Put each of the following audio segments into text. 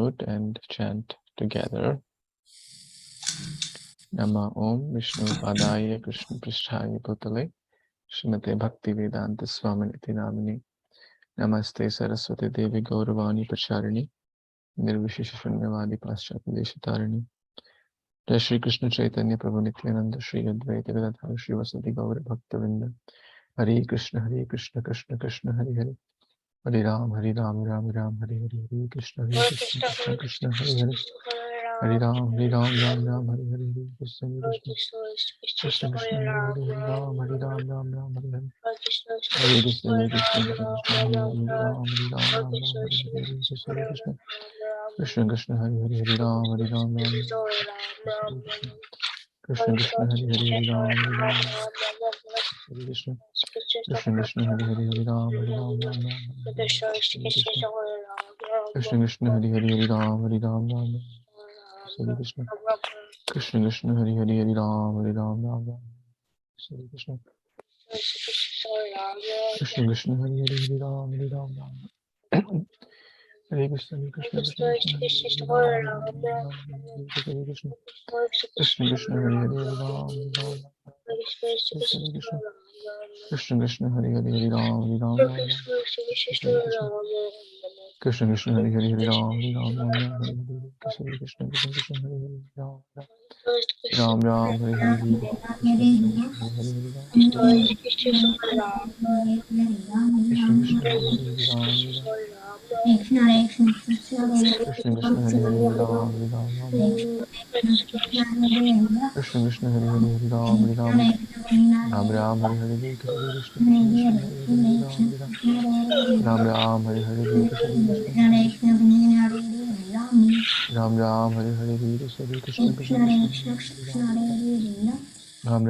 unmute and chant together. Nama Om Vishnu Padaya Krishna Pristhaya Bhutale Srimate Bhakti Vedanta Swaminiti Namini Namaste Saraswati Devi Gauravani Pacharini Nirvishisha Shunyavadi Paschatadeshatarini Jai Shri Krishna Chaitanya Prabhu Nityananda Shri Advaita Gadadhara Shri Vasadi Gaura Bhaktavinda Hare Krishna Krishna Krishna Hare Hare Hare Ram Ram Ram Hare Hare Hare Krishna Krishna Krishna Hare Hare Hare Ram Ram Ram Hare Hare Hare Krishna Krishna Krishna Hare Hare Ram Ram Ram Hare Hare Hare Krishna Krishna Hare Ram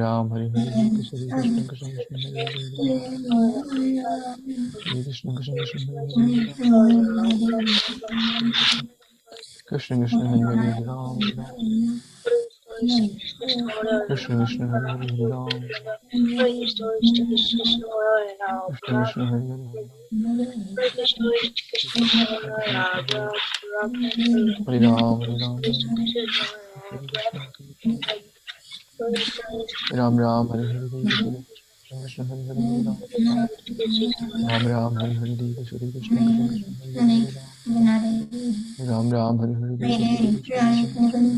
Ram Hare Hare Krishna Krishna Hare Hare Ram Ram Krishna Krishna Hare Hare Ram Hare Krishna Krishna Hare Hare Ram Ram Krishna Krishna Hare Hare Ram Hare Krishna Krishna Krishna Hare Hare Ram Hare Krishna Krishna Krishna Hare Hare Ram Hare Krishna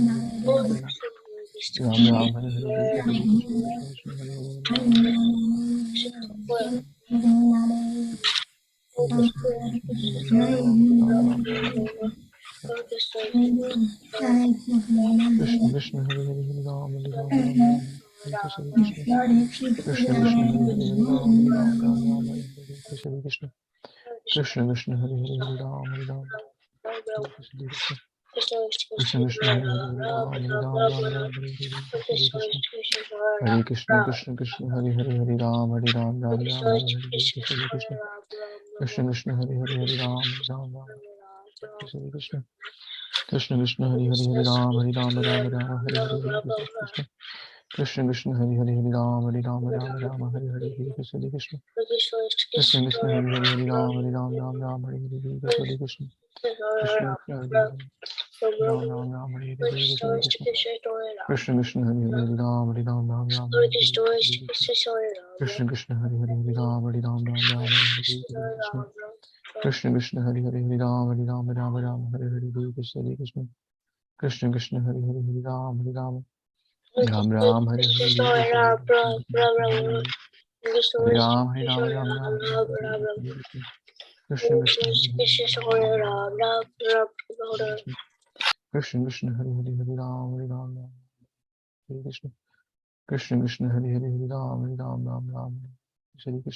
Krishna Krishna Hare Krishna Krishna Krishna Hare Hare Ram Krishna Krishna Hare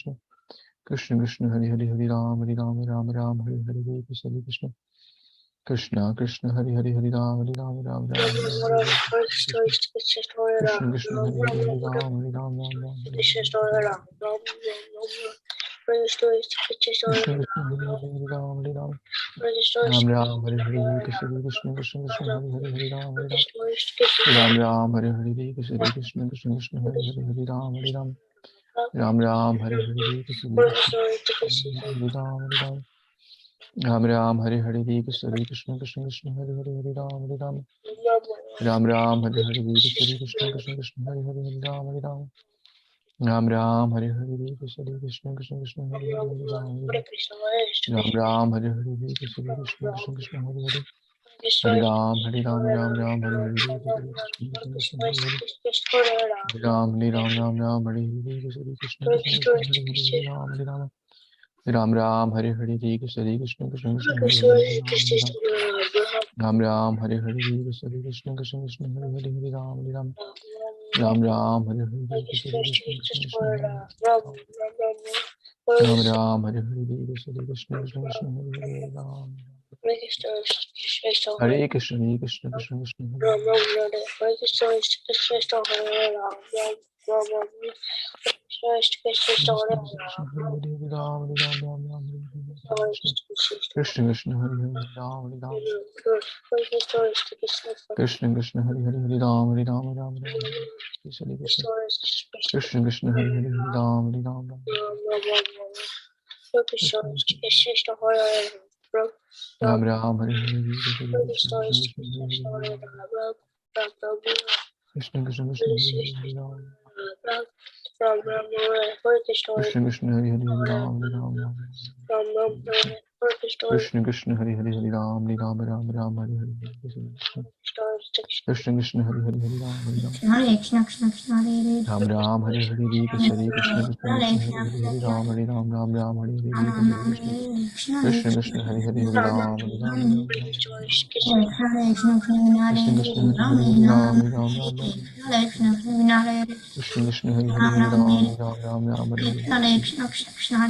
Hare Ram Krishna Krishna Hare Hare Ram Krishna Krishna Krishna Hare Hare Ram Ram Hare Ram Ram Hare Hare Hare Krishna Krishna Krishna Hare Hare Hare Ram Hare Ram Ram Ram Hare Hare Hare Krishna Krishna Krishna Hare Hare Hare Ram Hare Ram Ram Ram Hare Hare Hare Krishna Krishna Krishna Hare Hare Hare Ram Hare Ram Ram Ram Hare Hare Hare Krishna Krishna Krishna Hare Hare Hare Ram Hare Ram Ram Ram Hare Hare Hare Krishna Krishna Krishna Hare Hare Hare Ram Hare Ram Ram Ram Hare Hare Hare Krishna Krishna Krishna Hare Hare Hare Ram Hare Ram Ram Ram Hare Hare Hare Krishna Krishna Krishna Hare Hare Hare Ram Ram Hare Hare Hare Krishna Krishna Krishna Hare Hare Hare Ram Hare Ram Ram Ram Hare Hare Hare Krishna Krishna Krishna Hare Hare Ram Ram Hare Hare Hare Krishna Krishna Krishna Hare Hare Ram Hare Krishna Krishna Krishna Krishna Krishna Hare Hare Ram Hare Ram Krishna Krishna Hare Hare Hare Ram Hare Ram Ram Ram Hare Krishna Krishna Krishna Hare Hare Hare Ram Hare Ram Ram Ram Ram Hare Hare Krishna Krishna Krishna Hare Hare Krishna Krishna Krishna Hare Hare Ram Krishna Krishna Hare Hare Hare Ram Hare Ram Ram Krishna Krishna Hare Hare Hare Ram Hare Ram Ram Ram Hare Hare Krishna Krishna Hare Hare Hare Ram Hare Ram Hare Krishna Krishna Krishna Hare Ram Ram Hare Hare Krishna Krishna Krishna Hare Hare Ram Hare Ram Ram Ram Hare Hare Krishna Krishna Krishna Hare Hare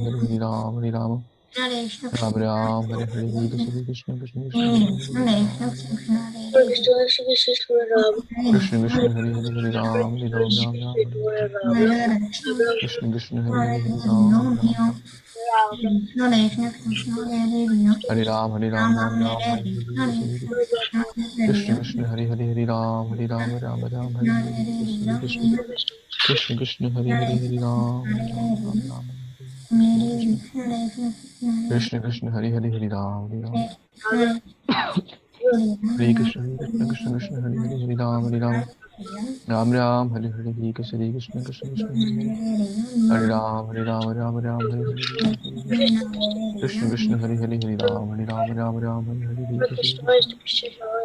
Hare Ram Hare Ram Ram Ram Krishna Krishna Hare Hare Hare Ram Hare Ram Ram Ram Krishna Krishna Hare Hare Hare Ram Hare Ram Ram Ram Hare Hare Krishna Krishna Hare Hare Hare Ram Hare Ram Ram Ram Hare Hare Krishna Krishna Krishna Krishna Hare Hare Ram Hare Ram Krishna Krishna Hare Hare Hare Ram Hare Ram Ram Ram Hare Hare Krishna Krishna Hare Hare Hare Ram Hare Ram Hare Ram Hare Ram Ram Ram Hare Hare Krishna Krishna Hare Hare Hare Ram Hare Ram Ram Ram Hare Hare Krishna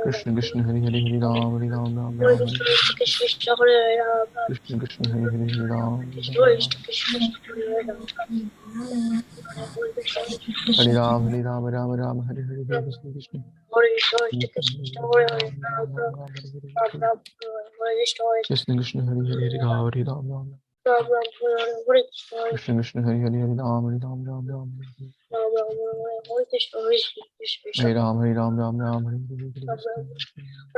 Krishna Krishna Hare Hare Hare Ram Hare Ram Ram Ram Hare Hare Krishna Krishna Hare Hare Hare Ram Hare Ram Hare Krishna Krishna Krishna Hare Hare Hare Ram Hare Ram Ram Ram Hare Hare Hare Krishna Krishna Krishna Hare Hare Hare Ram Ram Ram Hare Hare Krishna Krishna Hare Hare Hare Ram Hare Ram Ram Ram Hare Hare Krishna Krishna Hare Hare Hare Ram Hare Ram Ram Ram Hare Krishna Krishna Hare Hare Hare Ram Hare Ram Ram Ram Hare Hare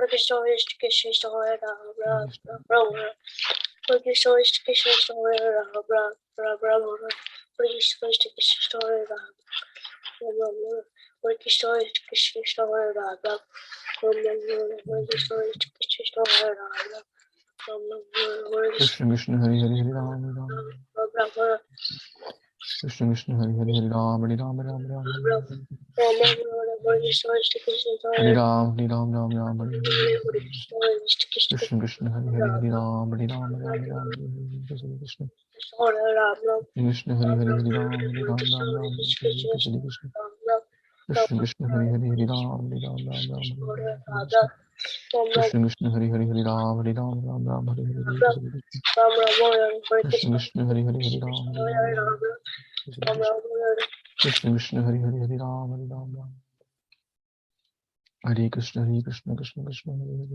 Krishna Krishna Krishna Krishna Hare Hare Hare Ram Hare Ram Ram Krishna Krishna Hare Hare Hare Ram Hare Ram Ram Ram Hare Ram Hare Ram Ram Ram Hare Krishna Krishna Hare Hare Hare Ram Hare Ram Krishna Krishna Hare Hare Hare Ram Hare Ram Ram Ram Hare Ram Hare Ram Ram Ram Hare Krishna Krishna Hare Hare Hare Ram Hare Ram Ram Ram Hare Krishna Krishna Hare Hare Hare Ram Hare Ram Ram Ram Hare Krishna Krishna Krishna Hare Hare Hare Ram Hare Ram Ram Ram Hare Krishna Krishna Hare Hare Hare Ram Hare Ram Ram Ram Hare Krishna Krishna Hare Hare Hare Ram Hare Ram Ram Krishna Krishna Hare Hare Hare Ram Hare Ram Ram Hare Krishna Krishna Krishna Hare Hare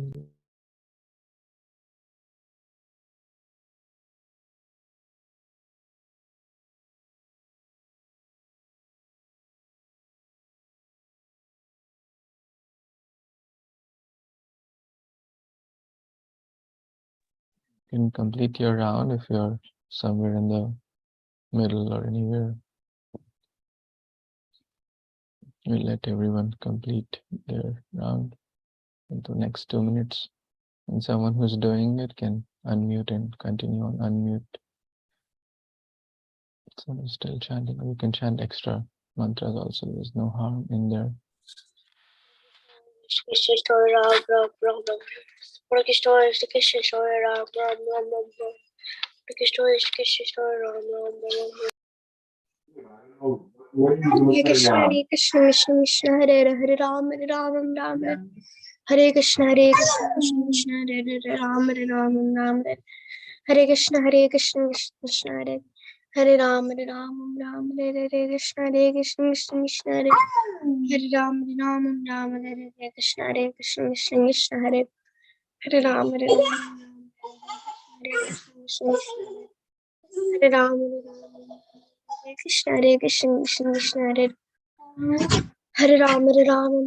You can complete your round if you're somewhere in the middle or anywhere. We'll let everyone complete their round in the next 2 minutes. And someone who's doing it can unmute and continue on unmute. Someone is still chanting, or you can chant extra mantras also. There's no harm in there. Krishna story Ram Ram Ram Ram. Krishna story Krishna story Ram Ram Ram Ram. Krishna story Krishna story Ram Ram Ram Ram. Hare Krishna Krishna Krishna Hare Hare Ram Ram Ram Ram. Hare Krishna Krishna Krishna Hare Ram Ram. Hare Krishna Krishna Krishna Hare Ram Ram. Hare Krishna Krishna Krishna Hare Ram Ram. Hare Krishna Krishna Krishna Hare Ram Ram. Hare Krishna Hare Ram. Hare Krishna Krishna Krishna Hare Ram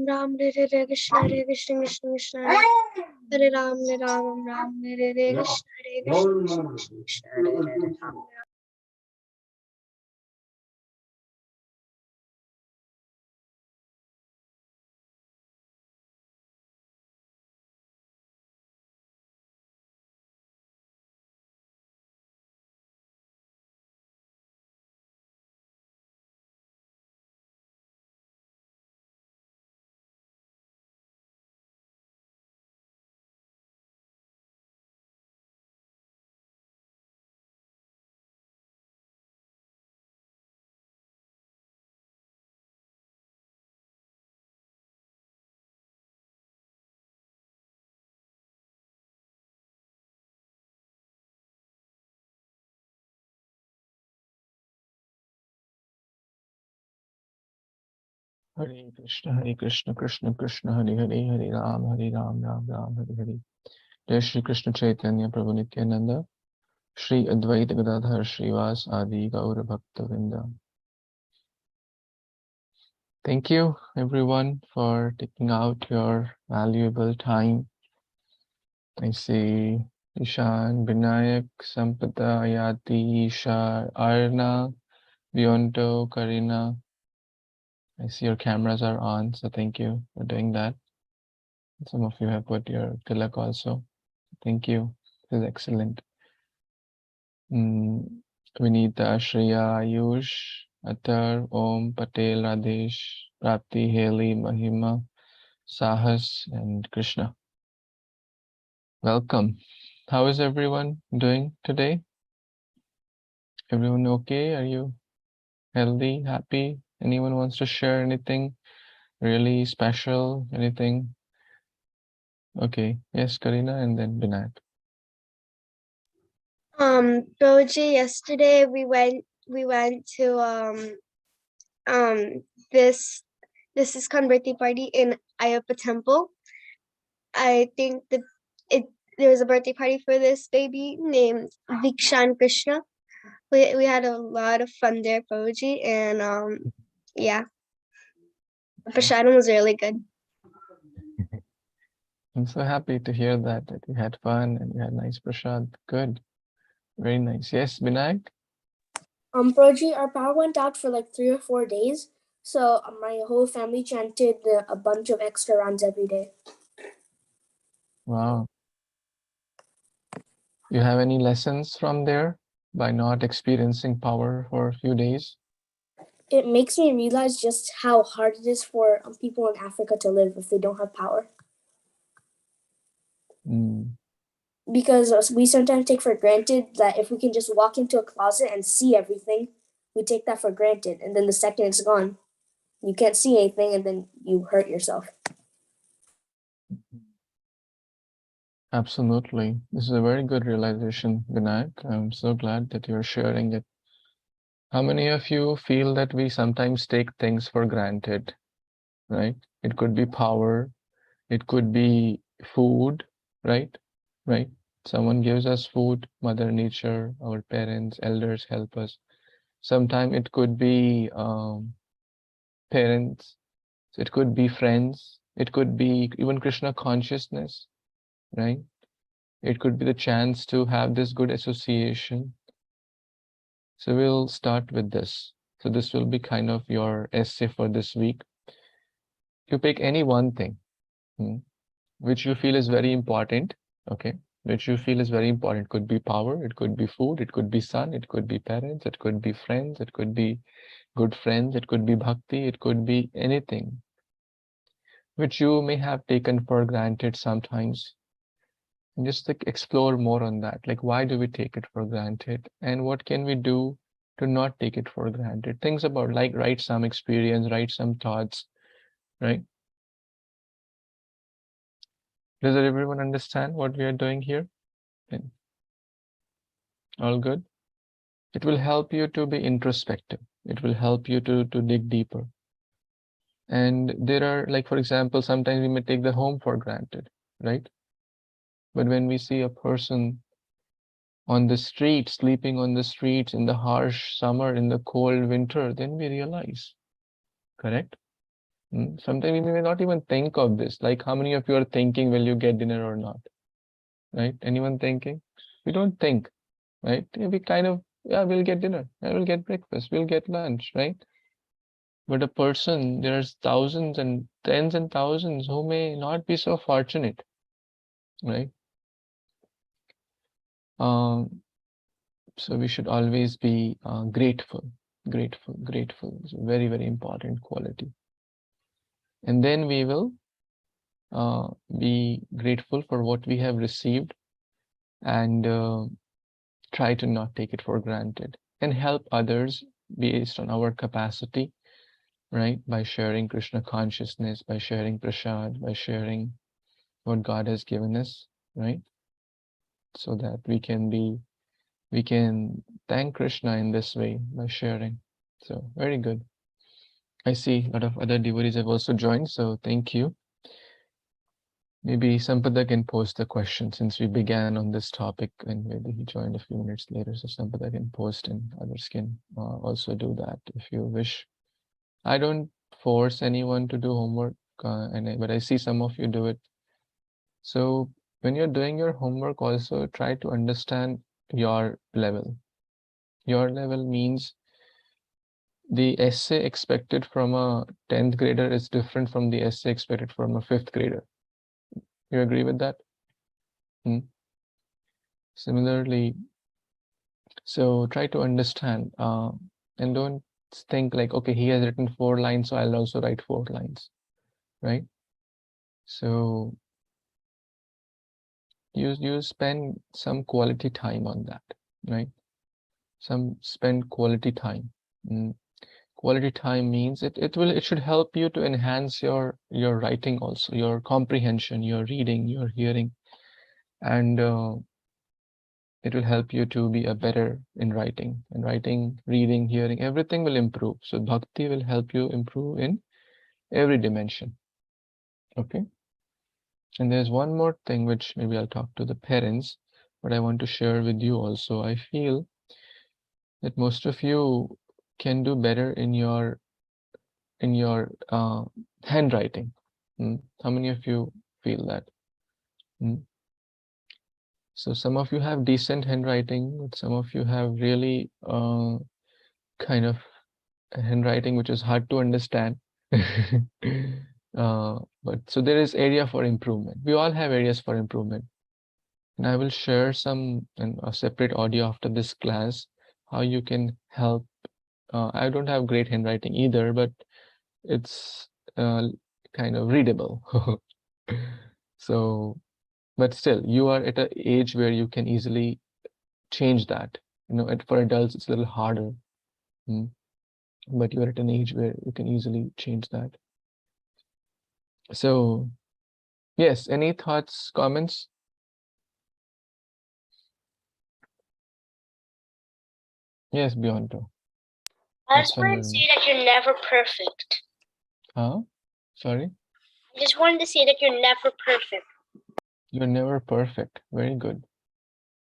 Ram. Hare Krishna Krishna Krishna Hare Ram Ram. Hare Krishna Krishna Hare Ram. Hare Krishna, Krishna Krishna, Hare Hare, Hare Ram, Ram Ram, Hare Hare. Jai Shri Krishna Chaitanya Prabhu Nityananda, Shri Advaita Gadadhar Srivas Adi Gaura Bhakta Vrinda. Thank you everyone for taking out your valuable time. I see Ishan, Binayak, Sampada, Ayati, Isha, Arna, Vionto, Karina. I see your cameras are on, so thank you for doing that. Some of you have put your tilak also. Thank you. This is excellent. Vinita, Shreya, Ayush, Atar, Om, Patel, Radesh, Prapti, Haley, Mahima, Sahas, and Krishna. Welcome. How is everyone doing today? Everyone okay? Are you healthy, happy? Anyone wants to share anything really special? Anything? Okay. Yes, Karina, and then Binayak. Boji, yesterday we went to this ISKCON birthday party in Ayappa Temple. I think that there was a birthday party for this baby named Vikshan Krishna. We had a lot of fun there, Boji, and yeah, the prasadam was really good. I'm so happy to hear that you had fun and you had nice prasad. Good. Very nice. Yes, Binayak? Proji, our power went out for like 3 or 4 days. So my whole family chanted a bunch of extra rounds every day. Wow. You have any lessons from there by not experiencing power for a few days? It makes me realize just how hard it is for people in Africa to live if they don't have power. Because we sometimes take for granted that if we can just walk into a closet and see everything, we take that for granted. And then the second it's gone, you can't see anything and then you hurt yourself. Absolutely. This is a very good realization, Vinayak. I'm so glad that you're sharing it. How many of you feel that we sometimes take things for granted, right? It could be power, it could be food, right? Right? Someone gives us food, Mother Nature, our parents, elders help us. Sometimes it could be parents, so it could be friends, it could be even Krishna consciousness, right? It could be the chance to have this good association. So we'll start with this. So this will be kind of your essay for this week. You pick any one thing which you feel is very important, okay? Which you feel is very important. It could be power, it could be food, it could be son, it could be parents, it could be friends, it could be good friends, it could be bhakti, it could be anything which you may have taken for granted sometimes. And just like explore more on that. Like, why do we take it for granted? And what can we do to not take it for granted? Things about, like, write some experience, write some thoughts, right? Does everyone understand what we are doing here? And all good? It will help you to be introspective. It will help you to dig deeper. And there are, like, for example, sometimes we may take the home for granted, right? But when we see a person on the street, sleeping on the streets in the harsh summer, in the cold winter, then we realize, correct? Sometimes we may not even think of this. Like, how many of you are thinking, will you get dinner or not? Right? Anyone thinking? We don't think, right? We kind of, yeah, we'll get dinner, I will get breakfast, we'll get lunch, right? But a person, there's thousands and tens and thousands who may not be so fortunate, right? So we should always be grateful. Grateful is a very, very important quality. And then we will be grateful for what we have received and try to not take it for granted and help others based on our capacity, right? By sharing Krishna consciousness, by sharing prasad, by sharing what God has given us, right? So that we can thank Krishna in this way by sharing. So very good. I see a lot of other devotees have also joined, so thank you. Maybe Sampada can post the question since we began on this topic and maybe he joined a few minutes later. So Sampada can post and others can also do that if you wish. I don't force anyone to do homework, but I see some of you do it. So when you're doing your homework, also try to understand your level. Your level means the essay expected from a 10th grader is different from the essay expected from a 5th grader. You agree with that? Similarly, so try to understand and don't think like, okay, he has written 4 lines, so I'll also write 4 lines, right? So you spend some quality time on that, right? Spend quality time. Quality time means it should help you to enhance your writing also, your comprehension, your reading, your hearing, and it will help you to be a better in writing. And writing, reading, hearing, everything will improve. So bhakti will help you improve in every dimension. Okay. And there's one more thing which maybe I'll talk to the parents, but I want to share with you also. I feel that most of you can do better in your handwriting. How many of you feel that? So some of you have decent handwriting, but some of you have really kind of handwriting which is hard to understand. But so there is area for improvement. We all have areas for improvement. And I will share some in a separate audio after this class, how you can help. I don't have great handwriting either, but it's kind of readable. So, but still, you are at an age where you can easily change that. You know, for adults, it's a little harder. But you're at an age where you can easily change that. So, yes, any thoughts, comments? Yes, Beyonto. I just wanted to say that you're never perfect. Huh? Sorry? I just wanted to say that you're never perfect. You're never perfect. Very good.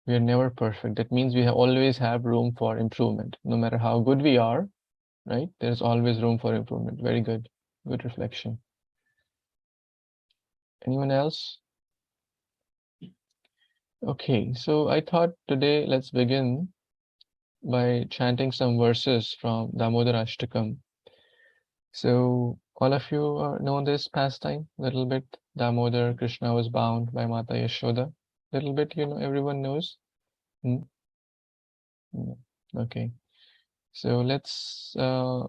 We are never perfect. That means we always have room for improvement. No matter how good we are, right? There's always room for improvement. Very good. Good reflection. Anyone else? Okay, so I thought today let's begin by chanting some verses from Damodar Ashtakam. So all of you know this pastime a little bit. Damodar, Krishna was bound by Mata Yashoda. Little bit, you know, everyone knows. Okay. So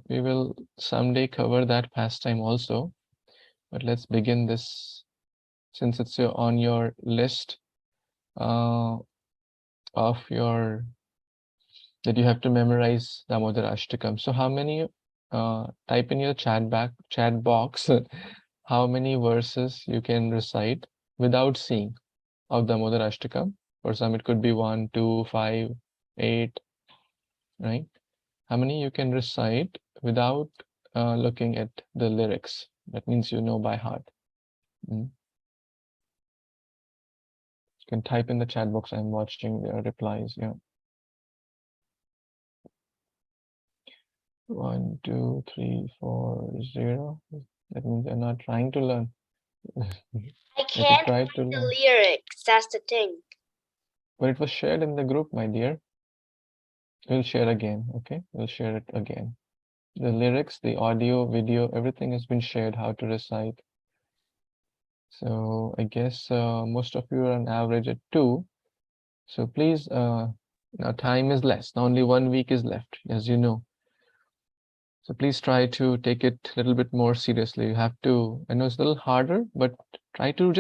we will someday cover that pastime also, but let's begin this since it's on your list of your that you have to memorize Damodar Ashtakam. So how many type in your chat box how many verses you can recite without seeing of Damodar Ashtakam. For some it could be 1, 2, 5, 8, right? How many you can recite without looking at the lyrics? That means you know by heart. You can type in the chat box. I'm watching the replies. Yeah. 1, 2, 3, 4, 0. That means they're not trying to learn. I can't find the lyrics. That's the thing. But it was shared in the group, my dear. We'll share again. Okay, we'll share it again. The lyrics, the audio, video, everything has been shared. How to recite. So I guess most of you are on average at 2. So please, now time is less. Now only 1 week is left, as you know. So please try to take it a little bit more seriously. You have to, I know it's a little harder, but try to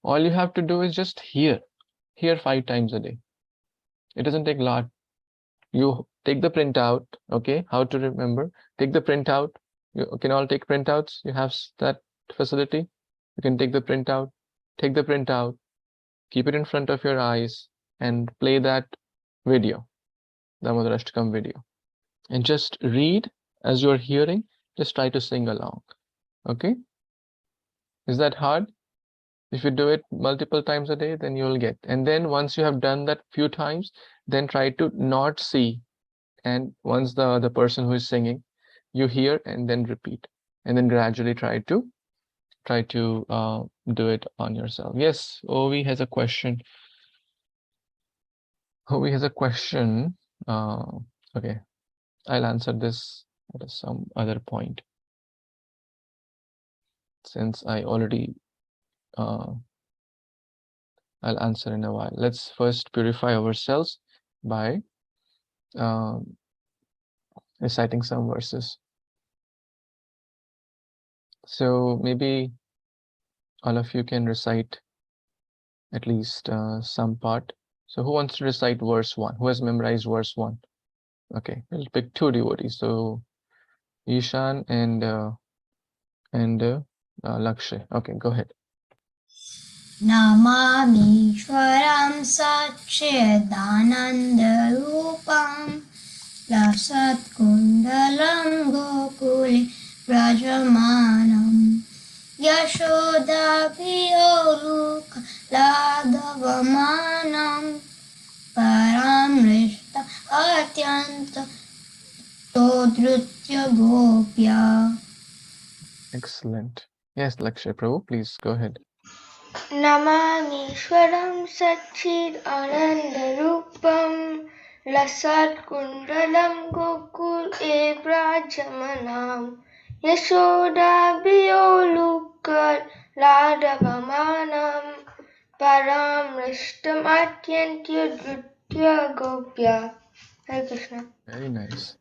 all you have to do is just hear 5 times a day. It doesn't take a lot. You take the printout, okay? How to remember? Take the printout. You can all take printouts. You have that facility. You can take the printout. Take the printout. Keep it in front of your eyes and play that video, Damodar Ashtakam video, and just read as you're hearing. Just try to sing along. Okay? Is that hard? If you do it multiple times a day, then you'll get. And then once you have done that few times, then try to not see. And once the person who is singing, you hear and then repeat. And then gradually try to do it on yourself. Yes, Ovi has a question. Ovi has a question. Okay, I'll answer this at some other point, since I already I'll answer in a while. Let's first purify ourselves by reciting some verses. So maybe all of you can recite at least some part. So who wants to recite verse 1? Who has memorized verse 1? Okay, we'll pick 2 devotees. So Ishan and Lakshay. Okay, go ahead. Namamishwaram Satchidanandalupam Lasatkundalam Gokule Rajamanam Yashodabhiyoluka Ladavamanam Paramrishta Atyanta Todrutya Gopya. Excellent. Yes, Lakshay Prabhu, please go ahead. Namamishwaram Satchid Anandarupam Lasat Kundalam Gokul Ebrajamanam Yashoda Biolukar Ladavamanam Param Rishtam Atyantya Drutya Gopya. Hare Krishna. Very nice.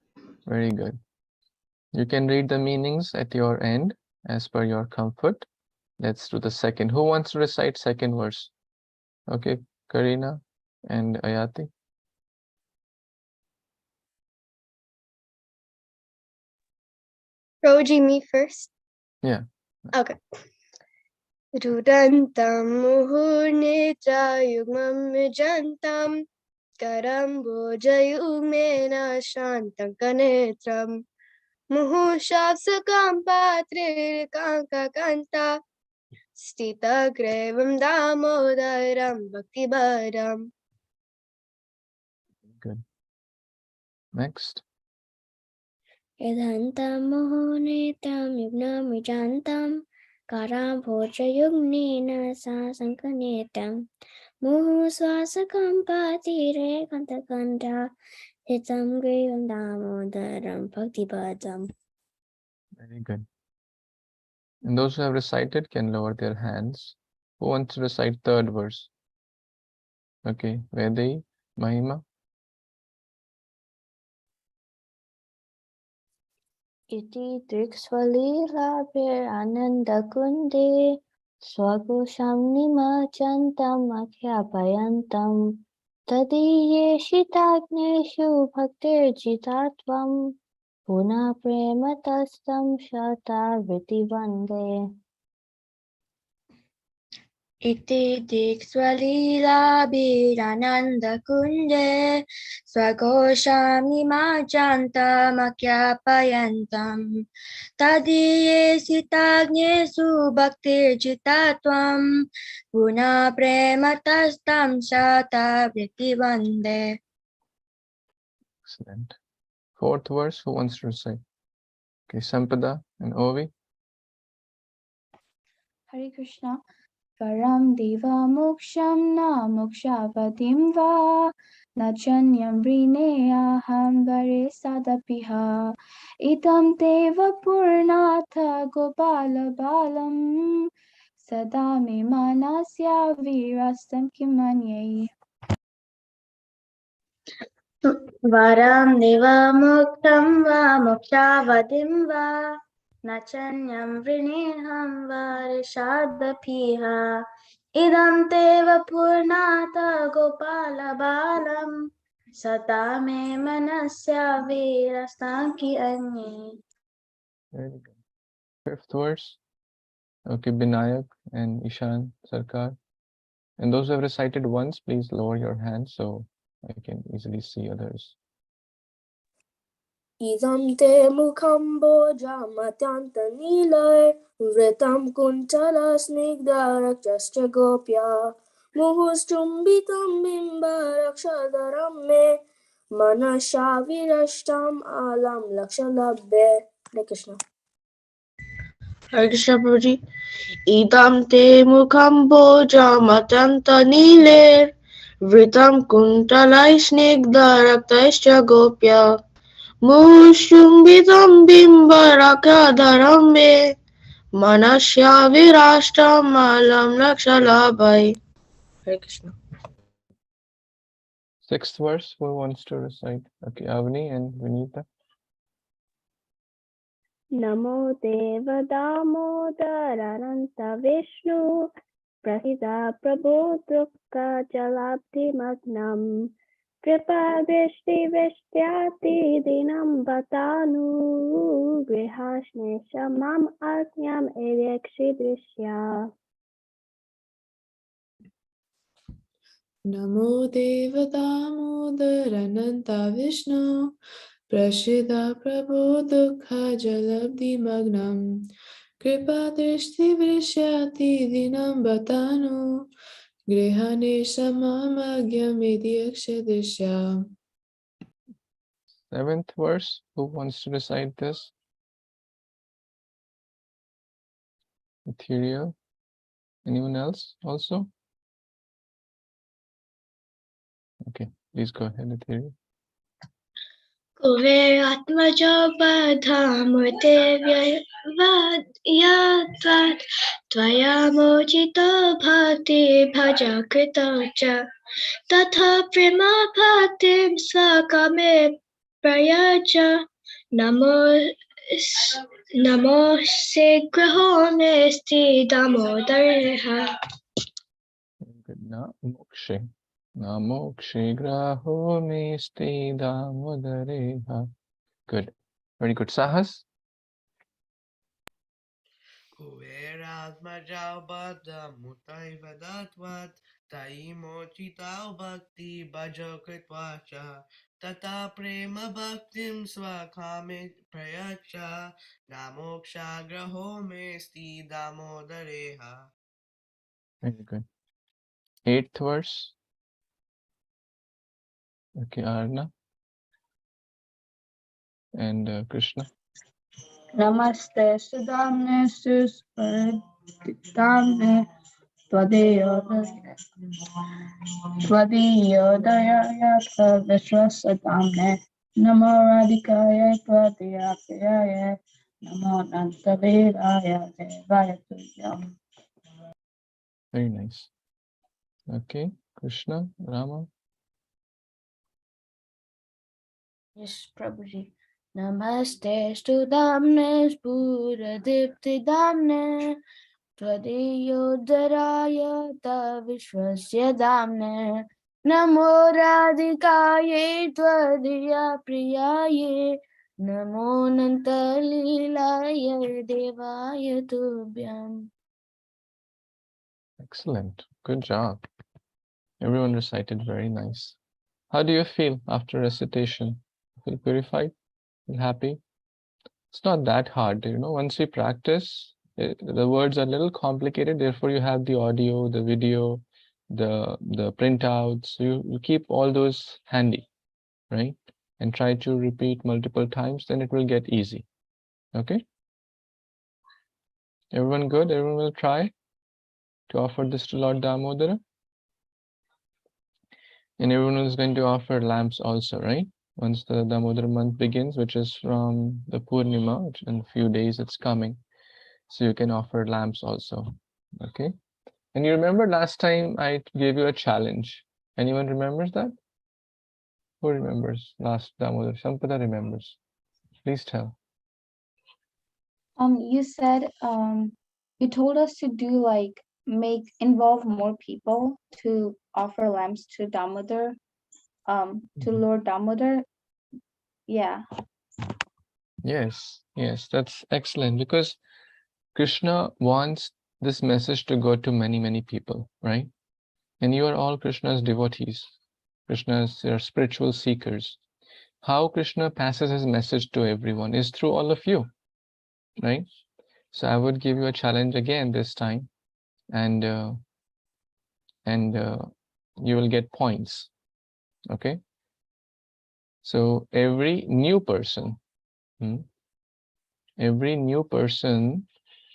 Very good. You can read the meanings at your end as per your comfort. Let's do the second. Who wants to recite second verse? Okay, Karina and Ayati. Roji, me first. Yeah. Okay. Rudantam muhurnitra yugmam vijantam karam bhojayugmena shantam kanetram muhushapsakam patrir kanka kanta stita grevam damodaram bhakti baram. Good. Next. Yadhantam mohonetam yugnam vijantam karam bhojayugnena sa sankanetam muhu swasakam patire kantakanta hitam grivam damodaram bhaktipadam. Very good. And those who have recited can lower their hands. Who wants to recite third verse? Okay, Vedai, Mahima. Iti Trixvalirabiranandakunde Swagosham Nimachantam Akhyapayantam Tadiyeshitagneshu Bhaktirjitatvam Puna Prematastam Shata Vritivande. Iti Diksvalilabhiranandakunde Swaghoshamimajantamakhyapayantam Tadiyesitagnesu bhaktirjitatvam Guna prematastam shata vritivande. Excellent. Fourth verse, who wants to recite? Okay, Sampada and Ovi. Hare Krishna. Param deva moksham na mokshavatim va nachanyam aham vare sadapiha idam deva purnatha gopala balam sada me manasya virastam kimanyai. Varam deva muktam va mukshavatim va Nachanyam vrineham varishadapiha Idam teva purnata gopala balam Sata me manasya virastanki anye. Very good. Fifth verse. Okay, Binayak and Ishan Sarkar. And those who have recited once, please lower your hands so I can easily see others. Idam te mukham bojamatyanta nilay Vritam kuntala snigdharakshascha gopya Muhustumbitam bimbarakshadaram me Manashavirashtam alam lakshalabhe. Hare Krishna. Hare Krishna Prabhuji. Idam te mukham bojamatyanta niler Vritam kuntalai snigdharaktaischa gopya Mushumbitam bimbarakadaram me Manasya virashtam alam lakshalabhai. Hare Krishna. Sixth verse, who wants to recite? Okay, Avni and Vinita. Namo Deva Damodarananta Vishnu Prasida Prabhu Dukka Jalabdi Magnam Kripa Drishti Vishyati Dinam Batanu Grihashne Shamam Agyam Eryakshi Drishya. Namo Deva Damodarananta Vishnu Prashida Prabhu Dukha Jalabdi Magnam Kripa Drishti Vrishyati Dinam Batanu Grihane Shamamagyam Idyaksha. Seventh verse, who wants to recite this? Ethereal. Anyone else also? Okay, please go ahead, Ethereal. Kuveratmaja Badhamurte Vyatvat Tvaya Mojito Bhakti Bhaja Kritacha Tatha Prima Bhaktim Sakame Prayaja Namo Sigraho Nesti Damodareha. Good. Mokshe. Mokshe graho mesti damodareha. Good. Very good. Sahas. Kuveratmajau badam mutai vadatvat taimochitau bhakti bhajo kritvacha tata prema bhaktim swakame prayacha namoksha graho mesti damodareha. Very good. Eighth verse. Okay, Arna and Krishna. Namaste Sudamne Suspadamne Twadiyodaya Yatra Vishwasadamne Namo Radhikaya Twadiyapyaya Namo Nantaviraya Devaya Turyam. Very nice. Okay, Krishna, Rama. Yes, Prabhuji. Namaste Damne Spura Dipti Damne Tvadeyodaraya Vishwasya Damne Namo Radhikaye Tvadiya Priyaye Namo Nantalilaye Devaya Tubhyam. Excellent. Good job. Everyone recited very nice. How do you feel after recitation? Feel purified? Feel happy? It's not that hard, once we practice, the words are a little complicated, therefore you have the audio, the video, the printouts. You keep all those handy, right? And try to repeat multiple times, then it will get easy. Okay? Everyone good? Everyone will try to offer this to Lord Damodara? And everyone is going to offer lamps also, right? Once the Damodar month begins, which is from the Purnima, which in a few days it's coming. So you can offer lamps also. Okay. And you remember last time I gave you a challenge. Anyone remembers that? Who remembers last Damodar? Sampada remembers. Please tell. You said you told us to do like involve more people to offer lamps to Damodar, to Lord Damodar. Yeah. Yes, that's excellent, because Krishna wants this message to go to many, many people, right? And you are all Krishna's devotees. Krishna's spiritual seekers. How Krishna passes his message to everyone is through all of you, right? So I would give you a challenge again this time, and you will get points. Okay. So every new person,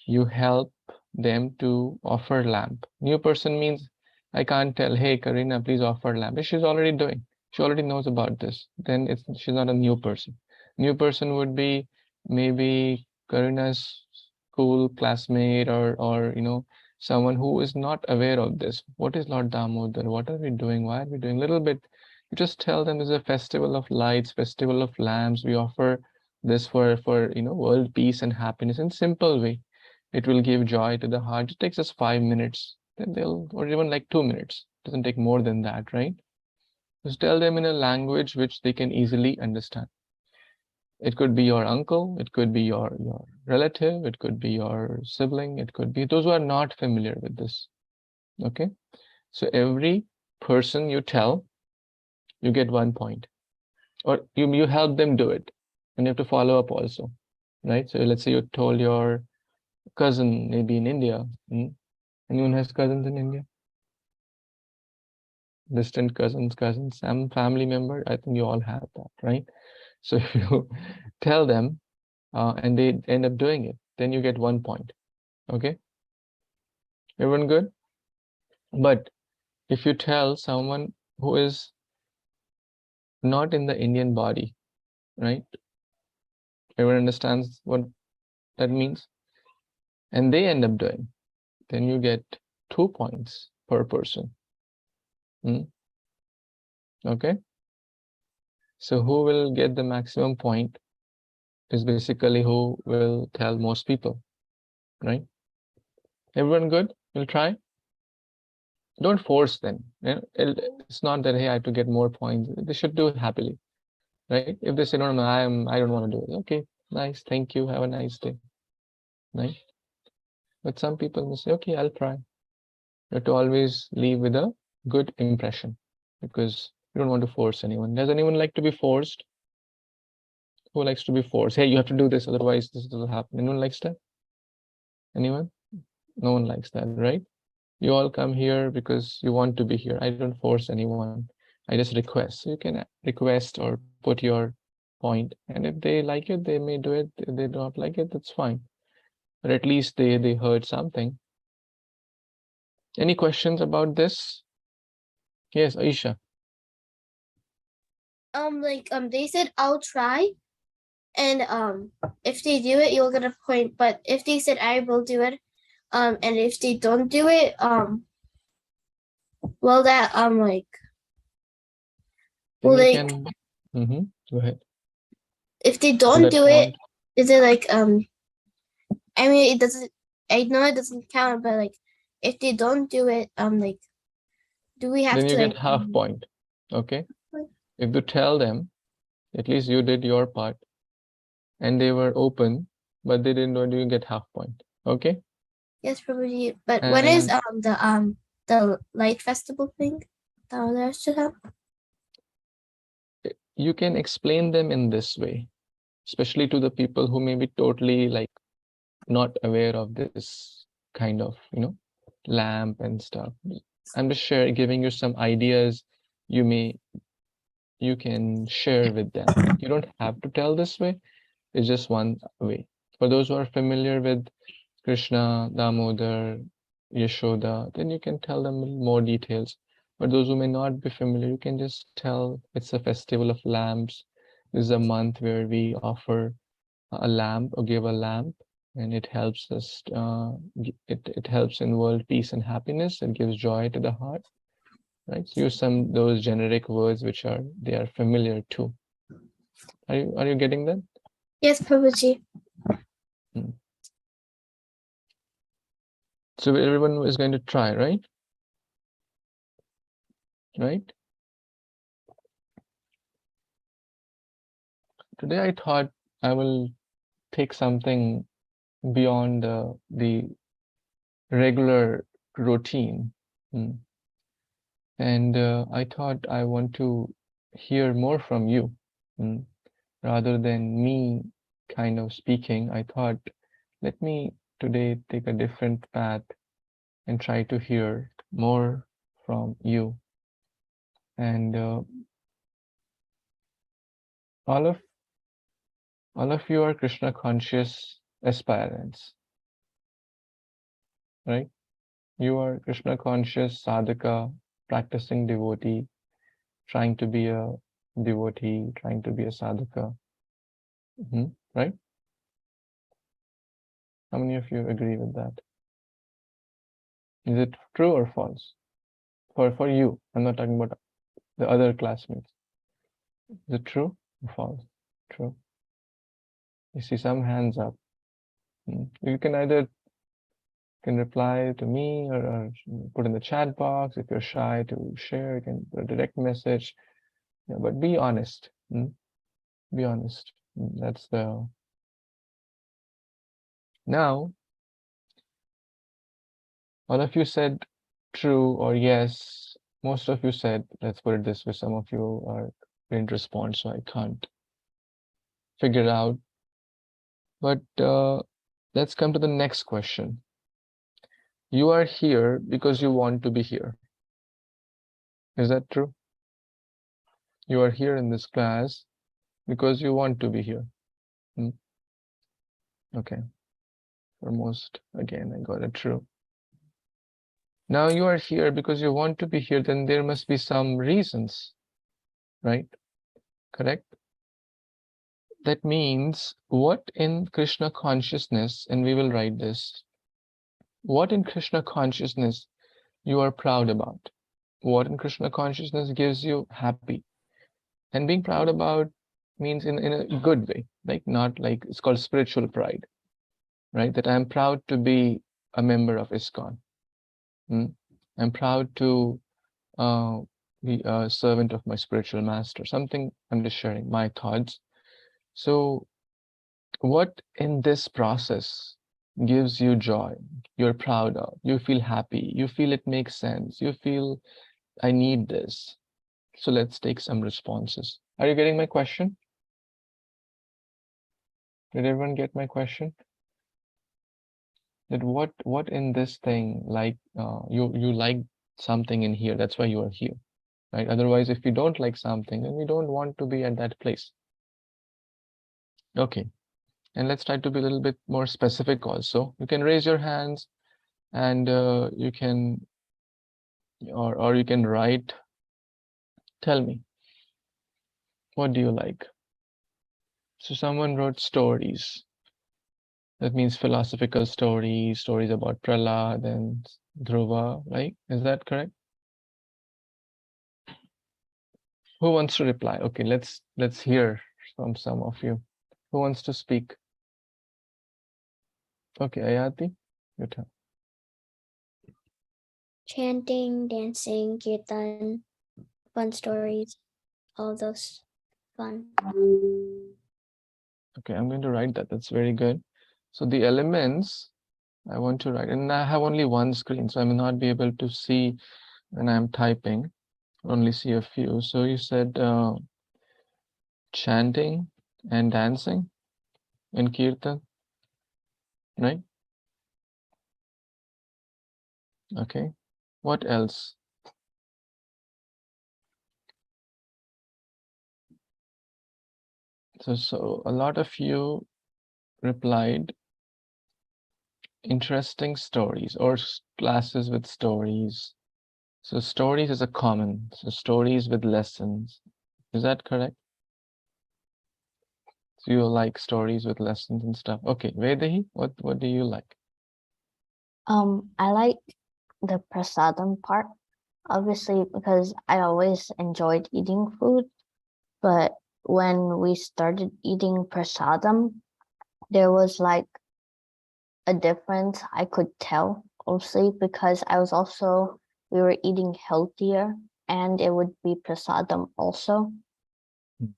you help them to offer lamp. New person means I can't tell, hey Karina, please offer lamp. She's already doing. She already knows about this. Then she's not a new person. New person would be maybe Karina's school classmate, or someone who is not aware of this. What is Lord Damodar? What are we doing? Why are we doing? Little bit. You just tell them there's a festival of lights, festival of lamps. We offer this for world peace and happiness in simple way. It will give joy to the heart. It takes us 5 minutes, then or even like 2 minutes. Doesn't take more than that, right? Just tell them in a language which they can easily understand. It could be your uncle, it could be your relative, it could be your sibling, it could be those who are not familiar with this. Okay, so every person you tell, you get 1 point, or you help them do it, and you have to follow up also, right? So let's say you told your cousin maybe in India. Anyone has cousins in India? Distant cousins, some family member. I think you all have that, right? So if you tell them and they end up doing it, then you get 1 point. Okay, everyone good? But if you tell someone who is not in the Indian body, right? Everyone understands what that means, and they end up doing, then you get 2 points per person. Okay, so who will get the maximum point is basically who will tell most people, right? Everyone good? We'll try. Don't force them. It's not that, hey, I have to get more points. They should do it happily, right? If they say no, I don't want to do it. Okay, nice, thank you, have a nice day, right? But some people will say, okay, I'll try. You have to always leave with a good impression, because you don't want to force anyone. Does anyone like to be forced? Who likes to be forced? Hey, you have to do this, otherwise this doesn't happen. Anyone likes that? Anyone? No one likes that, right? You all come here because you want to be here. I don't force anyone. I just request. So you can request or put your point, and if they like it, they may do it. If they don't like it, that's fine. But at least they heard something. Any questions about this? Yes, Aisha. They said I'll try, and if they do it, you'll get a point. But if they said I will do it, and if they don't do it, well, that Then you can. Go ahead. If they to don't that do it, point? is it like I mean, it doesn't. I know it doesn't count, but like, if they don't do it, like, do we have Then you to get like? half point. Okay. Like- If you tell them, at least you did your part, and they were open, but they didn't do, you get half point. Okay. Yes, Prabhuji. But when is And the light festival thing? That should have. you can explain them in this way, especially to the people who may be totally like not aware of this kind of, lamp and stuff. I'm just giving you some ideas you can share with them. Like, you don't have to tell this way. It's just one way. For those who are familiar with Krishna, Damodar, Yashoda, then you can tell them more details. But those who may not be familiar, you can just tell it's a festival of lamps. This is a month where we offer a lamp or give a lamp, and it helps us. It helps in world peace and happiness. It gives joy to the heart. Right. So use some those generic words which they are familiar to. Are you getting that? Yes, Prabhuji. So everyone is going to try, right? Right. Today I thought I will take something beyond the regular routine. And I thought I want to hear more from you. Rather than me kind of speaking, I thought, let me today take a different path and try to hear more from you. And all of you are Krishna conscious aspirants, right? You are Krishna conscious sadhaka, practicing devotee, trying to be a devotee, trying to be a sadhaka, right? How many of you agree with that? Is it true or false? For you, I'm not talking about the other classmates. Is it true or false? True. You see some hands up. You can either reply to me or put in the chat box. If you're shy to share, you can put a direct message. Yeah, but be honest. Be honest. That's the. Now, all of you said true or yes. Most of you said, let's put it this way, some of you didn't respond, so I can't figure out. But let's come to the next question. You are here because you want to be here. Is that true? You are here in this class because you want to be here. Okay. For most, again, I got it true. Now you are here because you want to be here, then there must be some reasons, right? Correct? That means what in Krishna consciousness, and we will write this, what in Krishna consciousness you are proud about? What in Krishna consciousness gives you happy? And being proud about means in a good way, like not like it's called spiritual pride, right? That I'm proud to be a member of ISKCON. I'm proud to be a servant of my spiritual master. Something I'm just sharing my thoughts. So what in this process gives you joy, you're proud of, you feel happy, you feel it makes sense, you feel I need this. So let's take some responses. Are you getting my question? Did everyone get my question? That what in this thing, like you like something in here, that's why you are here, right? Otherwise, if you don't like something, then we don't want to be at that place. Okay, and let's try to be a little bit more specific also. You can raise your hands and you can or you can write. Tell me, what do you like? So someone wrote stories. That means philosophical stories, stories about Prahlad and Dhruva, right? Is that correct? Who wants to reply? Okay, let's hear from some of you. Who wants to speak? Okay, Ayati, your turn. Chanting, dancing, kirtan, fun stories, all those fun. Okay, I'm going to write that. That's very good. So the elements I want to write, and I have only one screen, so I may not be able to see when I'm typing. Only see a few. So you said chanting and dancing in kirtan, right? Okay. What else? So a lot of you replied interesting stories or classes with stories. So stories is a common. So stories with lessons. Is that correct? So you like stories with lessons and stuff. Okay, Vedahi, what do you like? I like the prasadam part, obviously, because I always enjoyed eating food. But when we started eating prasadam, there was like a difference I could tell, obviously, because we were eating healthier and it would be prasadam also. Very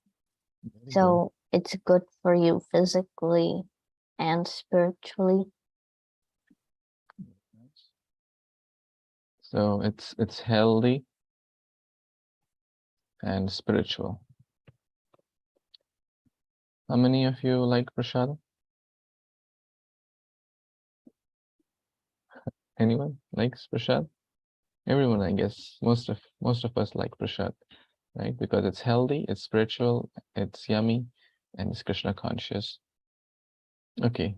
good. So it's good for you physically and spiritually. So it's healthy and spiritual. How many of you like prasad? Anyone likes prasad? Everyone, I guess. Most of us like prasad, right? Because it's healthy, it's spiritual, it's yummy, and it's Krishna conscious. Okay.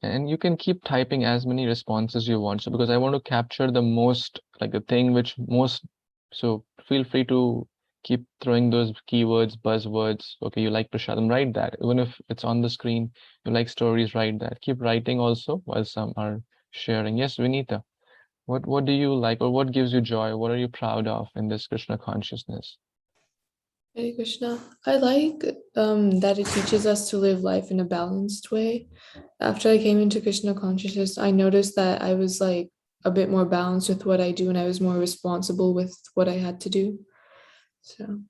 And you can keep typing as many responses you want. So because I want to capture the most, like the thing which most, so feel free to keep throwing those keywords, buzzwords. Okay, you like prasadam, write that. Even if it's on the screen, you like stories, write that. Keep writing also while some are sharing. Yes, Vinita, what do you like, or what gives you joy? What are you proud of in this Krishna consciousness? Hare Krishna. I like that it teaches us to live life in a balanced way. After I came into Krishna consciousness, I noticed that I was like a bit more balanced with what I do, and I was more responsible with what I had to do. So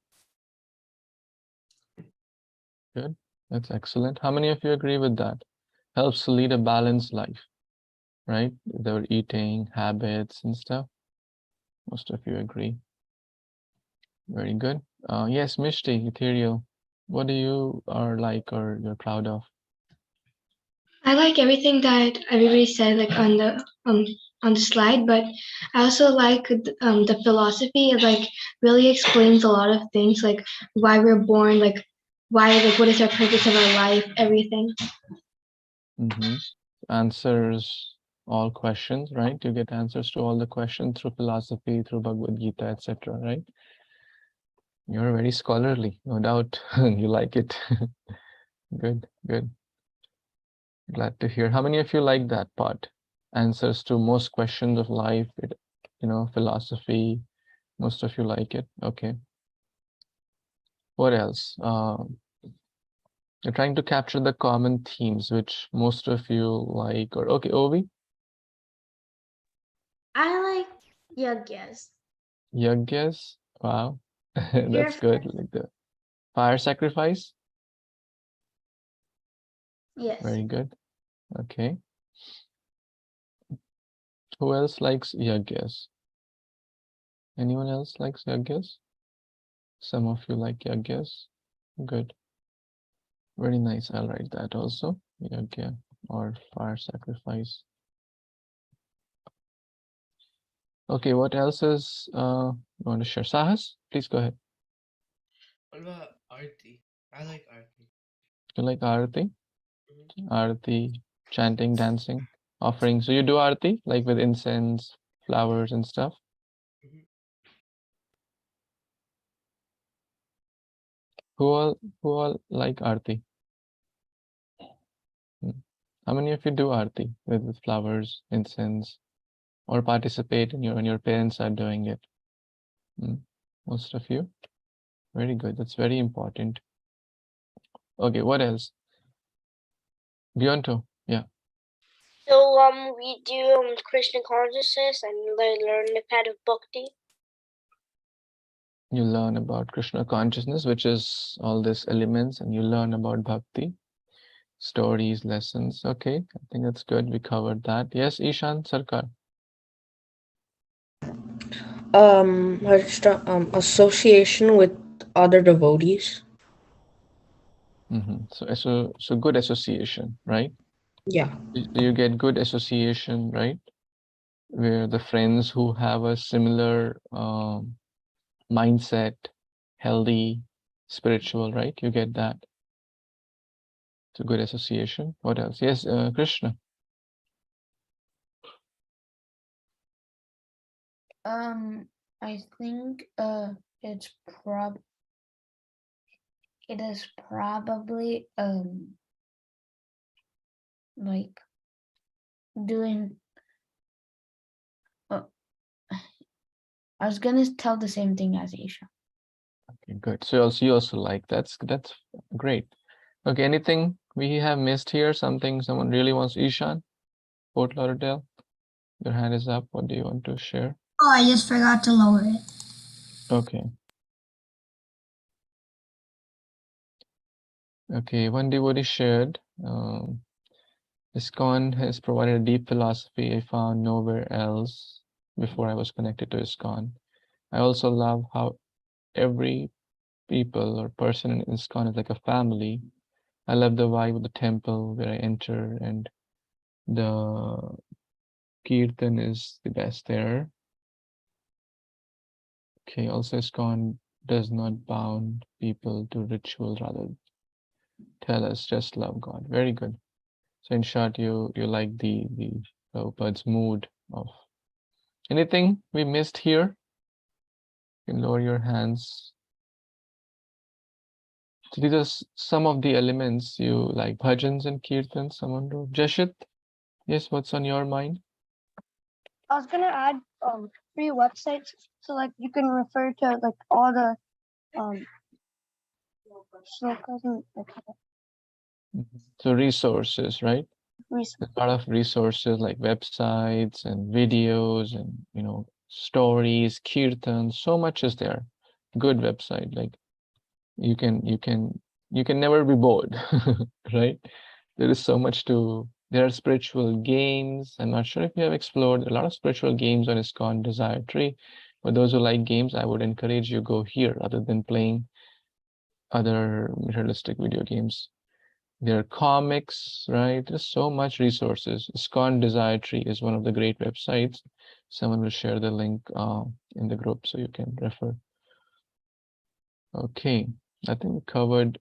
Good, that's excellent. How many of you agree with that? Helps to lead a balanced life, right? Their eating habits and stuff. Most of you agree. Very good. Yes, Mishti, Ethereal, what do you are like or you're proud of? I like everything that everybody said, like on the slide, but I also like the philosophy. It like really explains a lot of things, like why we're born, like what is our purpose of our life, everything. Answers all questions, right? You get answers to all the questions through philosophy, through Bhagavad Gita, etc., right? You're very scholarly, no doubt. You like it. Good, good. Glad to hear. How many of you like that part? Answers to most questions of life, philosophy. Most of you like it. Okay. What else? You're trying to capture the common themes, which most of you like. Or okay, Ovi? I like yagyas. Yagyas? Wow. That's good. Like the fire sacrifice? Yes. Very good. Okay. Who else likes yagyas? Anyone else likes yagyas? Some of you like yagyas. Good. Very nice. I'll write that also. Yagya or fire sacrifice. Okay, what else is you want to share? Sahas, please go ahead. What about Arti? I like Arti. You like Arati? Arati, chanting, dancing, offering. So you do Arati, like with incense, flowers and stuff? Who all like Arati? How many of you do Arati with flowers, incense, or participate in when your parents are doing it? Most of you? Very good. That's very important. Okay, what else? Beyonto, yeah. So we do Krishna consciousness and learn the path of Bhakti. You learn about Krishna consciousness, which is all these elements, and you learn about Bhakti, stories, lessons. Okay, I think that's good. We covered that. Yes, Ishan Sarkar. Association with other devotees. So good association, right? Yeah. You get good association, right? Where the friends who have a similar mindset, healthy, spiritual, right? You get that. It's a good association. What else? Yes, Krishna. I think it's it is probably like doing I was gonna tell the same thing as Isha. Okay, good. So you also like that's great. Okay, anything we have missed here? Something someone really wants? Ishan, Fort Lauderdale, your hand is up. What do you want to share? Oh, I just forgot to lower it. Okay. Okay, one devotee shared. ISKCON has provided a deep philosophy I found nowhere else before I was connected to ISKCON. I also love how every people or person in ISKCON is like a family. I love the vibe of the temple where I enter, and the kirtan is the best there. Okay, also ISKCON does not bound people to ritual, rather tell us just love God. Very good. So in short, you like the Prabhupada's mood of anything we missed here? You can lower your hands. So these are some of the elements you like, bhajans and kirtans. Someone wrote. Jashit, yes, what's on your mind? I was gonna add free websites so like you can refer to like all the shlokas and like So resources, right? There's a lot of resources like websites and videos and stories, kirtans. So much is there. Good website. Like you can never be bored, right? There is so much to. There are spiritual games. I'm not sure if you have explored a lot of spiritual games on ISKCON Desire Tree. For those who like games, I would encourage you go here rather than playing other materialistic video games. There are comics, right? There's so much resources. ISKCON Desire Tree is one of the great websites. Someone will share the link in the group so you can refer. Okay, I think we covered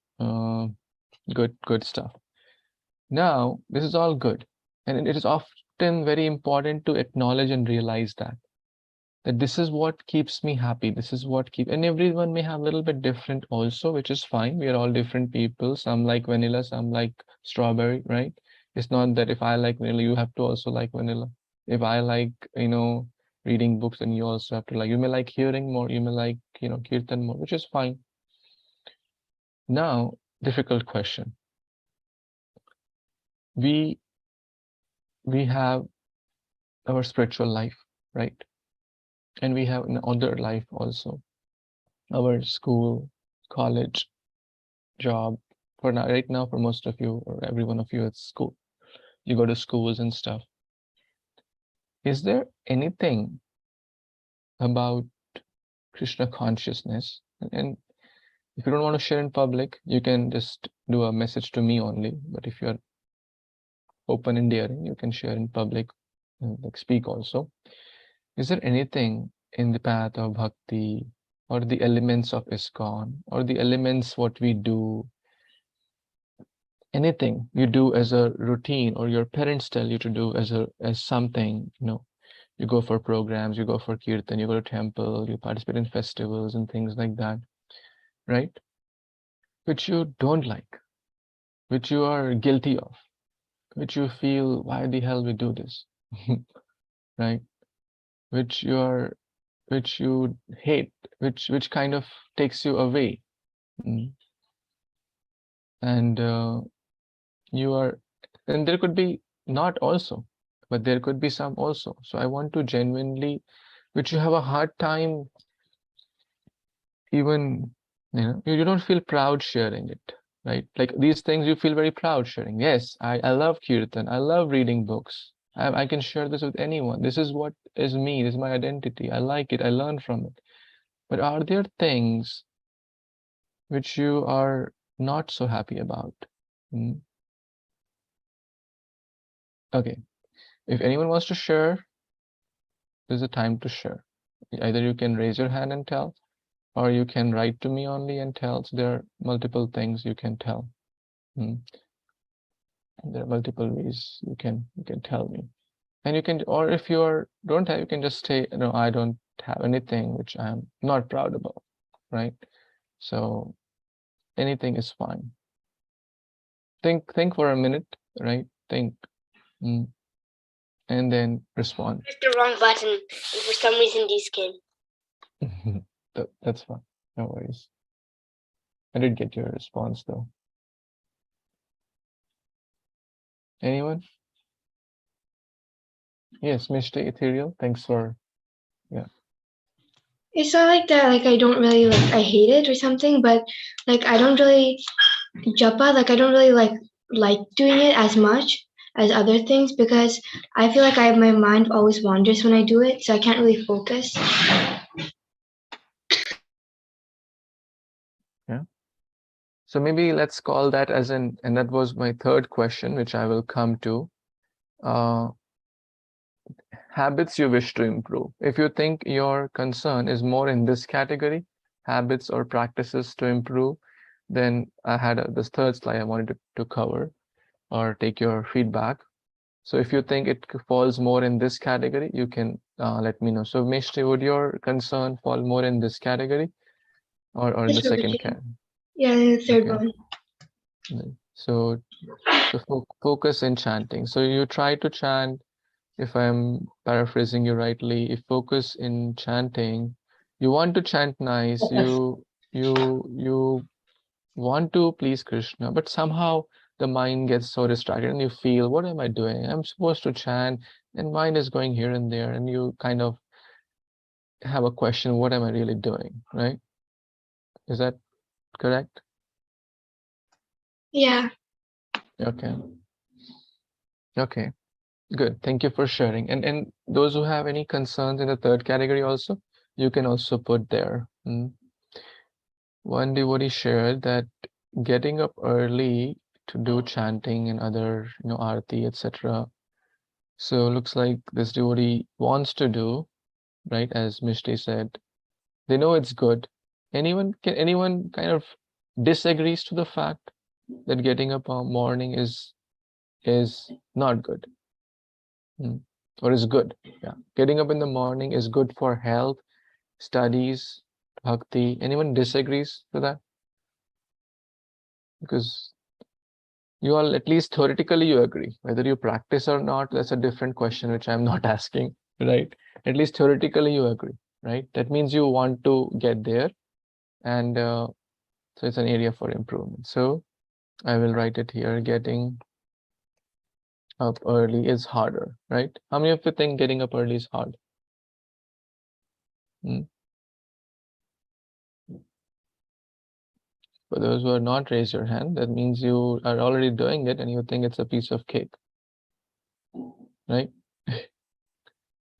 good stuff. Now, this is all good. And it is often very important to acknowledge and realize that this is what keeps me happy. This is what and everyone may have a little bit different also, which is fine. We are all different people. Some like vanilla, some like strawberry, right? It's not that if I like vanilla, you have to also like vanilla. If I like, reading books, then you also have to like, you may like hearing more, you may like, kirtan more, which is fine. Now, difficult question. We have our spiritual life, right? And we have an other life also, our school, college, job. For now, right now, for most of you or every one of you, it's school. You go to schools and stuff. Is there anything about Krishna consciousness? And if you don't want to share in public, you can just do a message to me only. But if you're open and daring, you can share in public, like speak also. Is there anything in the path of bhakti or the elements of ISKCON or the elements what we do, anything you do as a routine or your parents tell you to do as something, you go for programs, you go for kirtan, you go to temple, you participate in festivals and things like that, right? Which you don't like, which you are guilty of, which you feel, why the hell we do this, right? Which you hate, which kind of takes you away. and you are, and there could be not also, but there could be some also. So I want to genuinely, which you have a hard time even, you don't feel proud sharing it, right? Like these things you feel very proud sharing. Yes, I love kirtan, I love reading books. I can share this with anyone. This is what is me, this is my identity. I like it, I learn from it. But are there things which you are not so happy about? Hmm. Okay, if anyone wants to share, there's a time to share. Either you can raise your hand and tell, or you can write to me only and tell. So there are multiple things you can tell. Hmm. There are multiple ways you can tell me, and you can, or if you are don't have, you can just say, no, I don't have anything which I'm not proud about, right? So anything is fine. Think for a minute, right? Think, and then respond. Pressed the wrong button, and for some reason these came. That's fine. No worries. I did get your response though. Anyone? Yes, Mr. Ethereal. Thanks for, yeah. It's not like that, like I don't really like I hate it or something, but like I don't really japa, like I don't really like doing it as much as other things because I feel like my mind always wanders when I do it, so I can't really focus. Yeah. So maybe let's call that as an, and that was my third question, which I will come to. Habits you wish to improve. If you think your concern is more in this category, habits or practices to improve, then I had this third slide I wanted to cover or take your feedback. So if you think it falls more in this category, you can let me know. So Mishti, would your concern fall more in this category or in the second category? Yeah, in the third Okay. one. So focus in chanting. So you try to chant, if I'm paraphrasing you rightly, if focus in chanting, you want to chant nice, you want to please Krishna, but somehow the mind gets so distracted and you feel, what am I doing? I'm supposed to chant, and mind is going here and there, and you kind of have a question, what am I really doing, right? Is that correct? Yeah. Okay. Okay. Good. Thank you for sharing. And those who have any concerns in the third category also, you can also put there. One devotee shared that getting up early to do chanting and other, arati, etc. So looks like this devotee wants to do, right? As Mishti said, they know it's good. Can anyone kind of disagrees to the fact that getting up on morning is not good? Or is good? Yeah, getting up in the morning is good for health, studies, bhakti. Anyone disagrees to that? Because you all, at least theoretically, you agree. Whether you practice or not, that's a different question, which I'm not asking, right? At least theoretically, you agree, right? That means you want to get there, and so it's an area for improvement. So I will write it here. Getting up early is harder, right? How many of you think getting up early is hard? For those who are not, raise your hand. That means you are already doing it and you think it's a piece of cake, right?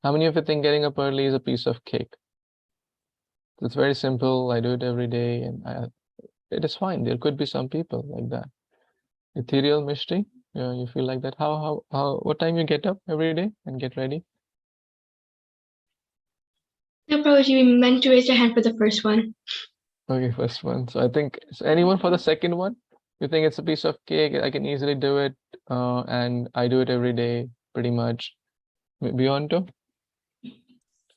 How many of you think getting up early is a piece of cake? It's very simple. I do it every day, and it is fine. There could be some people like that. Ethereal Mishti, you feel like that? What time you get up every day and get ready? You'll probably be meant to raise your hand for the first one. Okay, first one. So I think, so anyone for the second one? You think it's a piece of cake? I can easily do it, and I do it every day, pretty much. Beyond to?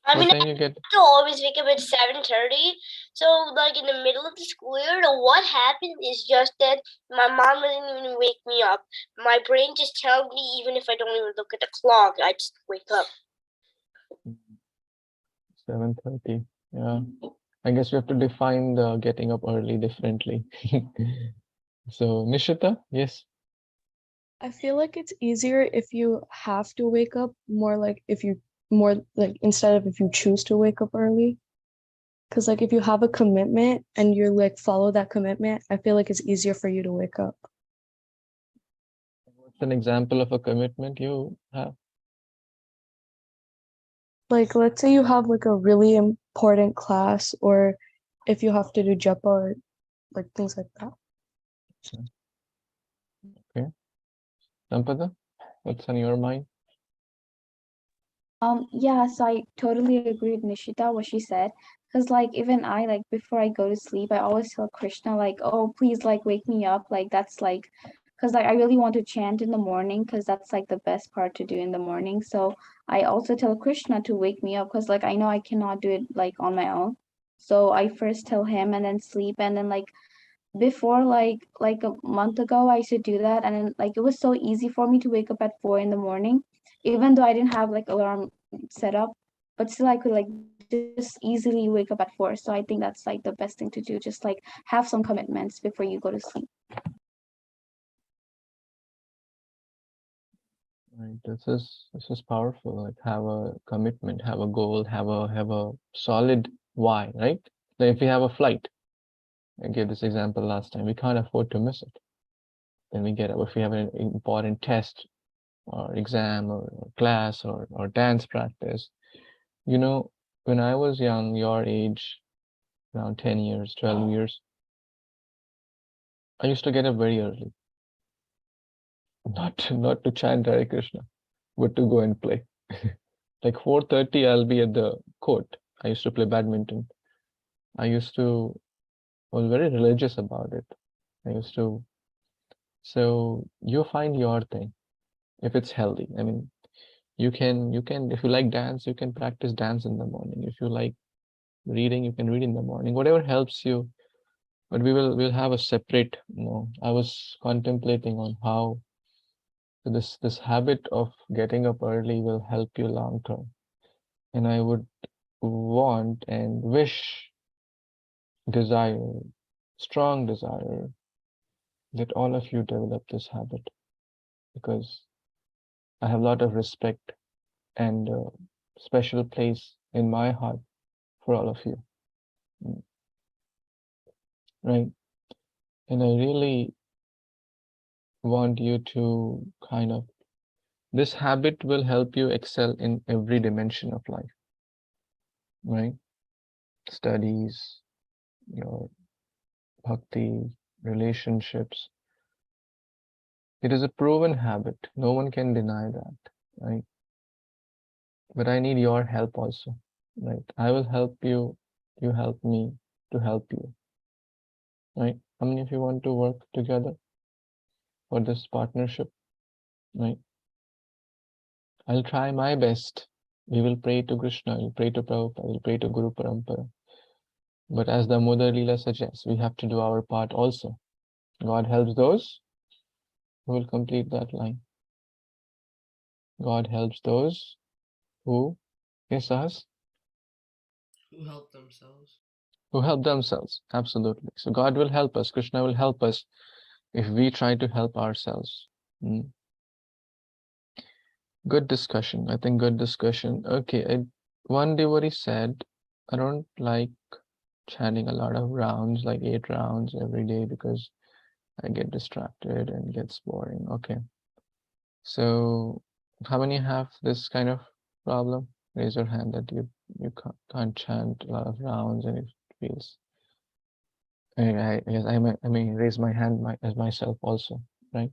I mean, What I time you get? have to always wake up at 7:30. So, like in the middle of the school year, what happened is just that my mom doesn't even wake me up. My brain just tells me, even if I don't even look at the clock, I just wake up. 7:30. Yeah. I guess we have to define the getting up early differently. So Nishita, yes. I feel like it's easier if you have to wake up more like more like instead of if you choose to wake up early. Because like if you have a commitment and you like follow that commitment, I feel like it's easier for you to wake up. What's an example of a commitment you have? Like let's say you have like a really important class, or if you have to do japa or like things like that. Okay. Sampada, what's on your mind? Yeah, so I totally agree with Nishita what she said. Because like even I like before I go to sleep, I always tell Krishna like, oh please like wake me up. Like that's like because like I really want to chant in the morning because that's like the best part to do in the morning. So I also tell Krishna to wake me up because like I know I cannot do it like on my own. So I first tell him and then sleep and then like before like a month ago I used to do that and then like it was so easy for me to wake up at 4 in the morning even though I didn't have like alarm set up, but still I could like just easily wake up at 4. So I think that's like the best thing to do, just like have some commitments before you go to sleep. Right. This is powerful. Like have a commitment, have a goal, have a solid why, right? Now if we have a flight, I gave this example last time, we can't afford to miss it. Then we get up. If we have an important test or exam or class or dance practice, you know, when I was young, your age, around 10 years, 12 years, I used to get up very early. Not to chant Hare Krishna, but to go and play. Like 4:30, I'll be at the court. I used to play badminton. I was very religious about it. I used to, so you find your thing if it's healthy. I mean, you can, if you like dance, you can practice dance in the morning. If you like reading, you can read in the morning, whatever helps you. But we'll have a separate, I was contemplating on how this habit of getting up early will help you long term. And I would want and wish, desire, strong desire that all of you develop this habit, because I have a lot of respect and special place in my heart for all of you. Right. And I really want you to kind of, this habit will help you excel in every dimension of life, right? Studies, your bhakti, relationships. It is a proven habit. No one can deny that, right? But I need your help also, right? I will help you, you help me to help you, right? How many of you want to work together for this partnership, right? I'll try my best. We will pray to Krishna, we'll pray to Prabhupada, we'll pray to Guru Parampara. But as the Mother Leela suggests, we have to do our part also. God helps those who will complete that line. God helps those who, yes, us, Who help themselves. who help themselves. Absolutely. So God will help us. Krishna will help us if we try to help ourselves. Good discussion. I think good discussion. Okay. One devotee said, I don't like chanting a lot of rounds, like 8 rounds every day, because I get distracted and gets boring. Okay. So how many have this kind of problem? Raise your hand that you can't chant a lot of rounds and it feels. I guess I may raise my hand as myself also, right?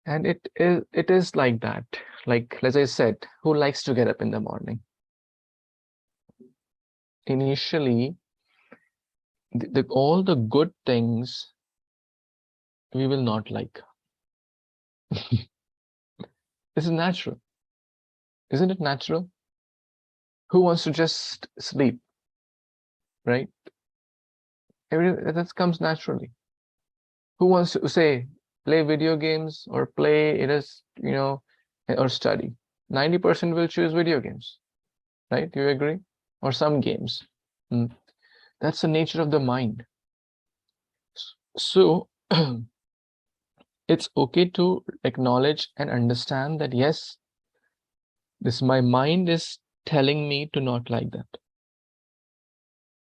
And it is like that. Like as I said, who likes to get up in the morning? Initially, all the good things we will not like. This is natural. Isn't it natural? Who wants to just sleep, right? That comes naturally. Who wants to say play video games or play it is, or study? 90% will choose video games, right? Do you agree? Or some games. That's the nature of the mind. So it's okay to acknowledge and understand that, yes, this my mind is telling me to not like that.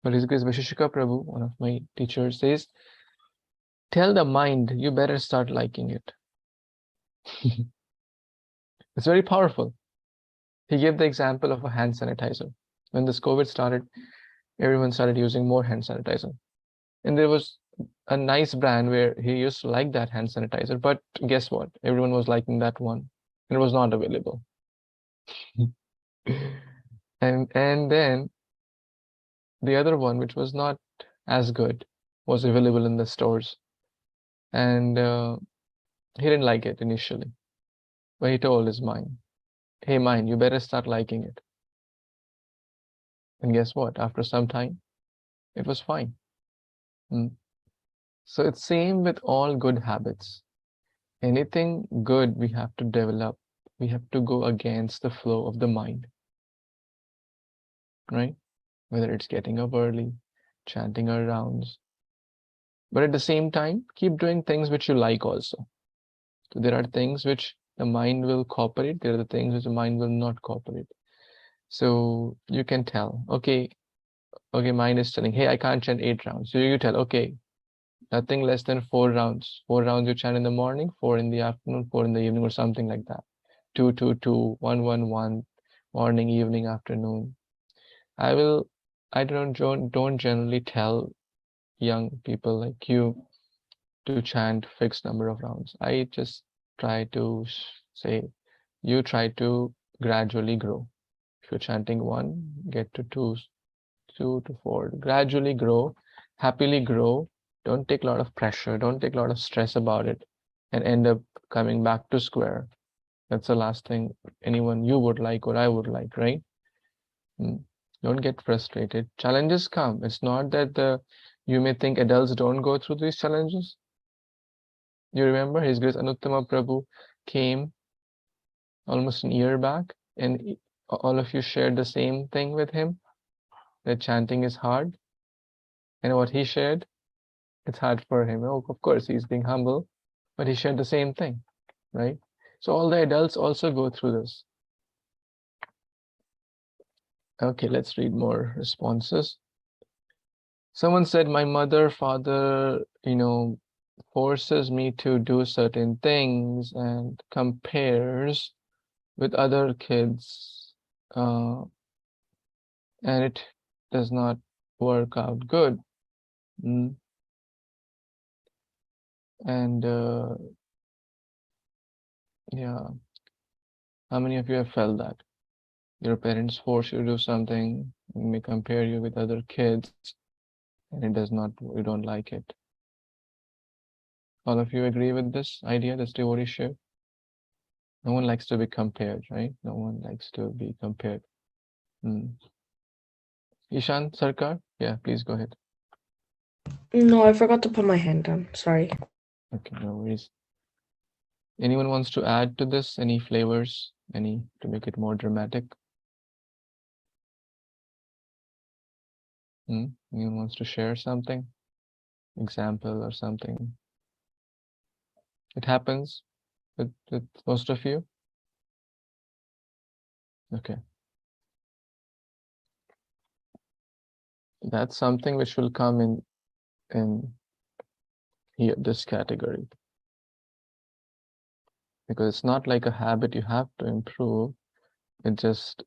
But His Grace Vishishika Prabhu, one of my teachers, says, tell the mind you better start liking it. It's very powerful. He gave the example of a hand sanitizer. When this COVID started, everyone started using more hand sanitizer. And there was a nice brand where he used to like that hand sanitizer, but guess what? Everyone was liking that one. And it was not available. and then the other one, which was not as good, was available in the stores. And he didn't like it initially. But he told his mind, hey mind, you better start liking it. And guess what? After some time, it was fine. So it's same with all good habits. Anything good we have to develop, we have to go against the flow of the mind, right? Whether it's getting up early, chanting our rounds, but at the same time, keep doing things which you like also. So there are things which the mind will cooperate, there are the things which the mind will not cooperate. So you can tell, okay, mind is telling, hey, I can't chant 8 rounds. So you tell, okay, nothing less than 4 rounds. 4 rounds you chant in the morning, 4 in the afternoon, 4 in the evening, or something like that. 2, 2, 2, 1, 1, 1, morning, evening, afternoon. I don't generally tell young people like you to chant fixed number of rounds. I just try to say, you try to gradually grow. If you're chanting 1, get to 2, 2 to 4, gradually grow, happily grow. Don't take a lot of pressure, don't take a lot of stress about it, and end up coming back to square. That's the last thing anyone you would like or I would like, right? Don't get frustrated. Challenges come. It's not that you may think adults don't go through these challenges. You remember His Grace Anuttama Prabhu came almost a year back, and all of you shared the same thing with him, that chanting is hard. And what he shared, it's hard for him. Oh, of course, he's being humble, but he shared the same thing, right? So all the adults also go through this. Okay, let's read more responses. Someone said, my mother, father, forces me to do certain things and compares with other kids, and it does not work out good. And yeah, how many of you have felt that? Your parents force you to do something, and may compare you with other kids, and you don't like it. All of you agree with this idea, this devotee share? No one likes to be compared, right? No one likes to be compared. Ishan Sarkar? Yeah, please go ahead. No, I forgot to put my hand down. Sorry. Okay, no worries. Anyone wants to add to this? Any flavors? Any to make it more dramatic? Anyone wants to share something? Example or something? It happens with most of you? Okay. That's something which will come in here, this category. Because it's not like a habit you have to improve. It just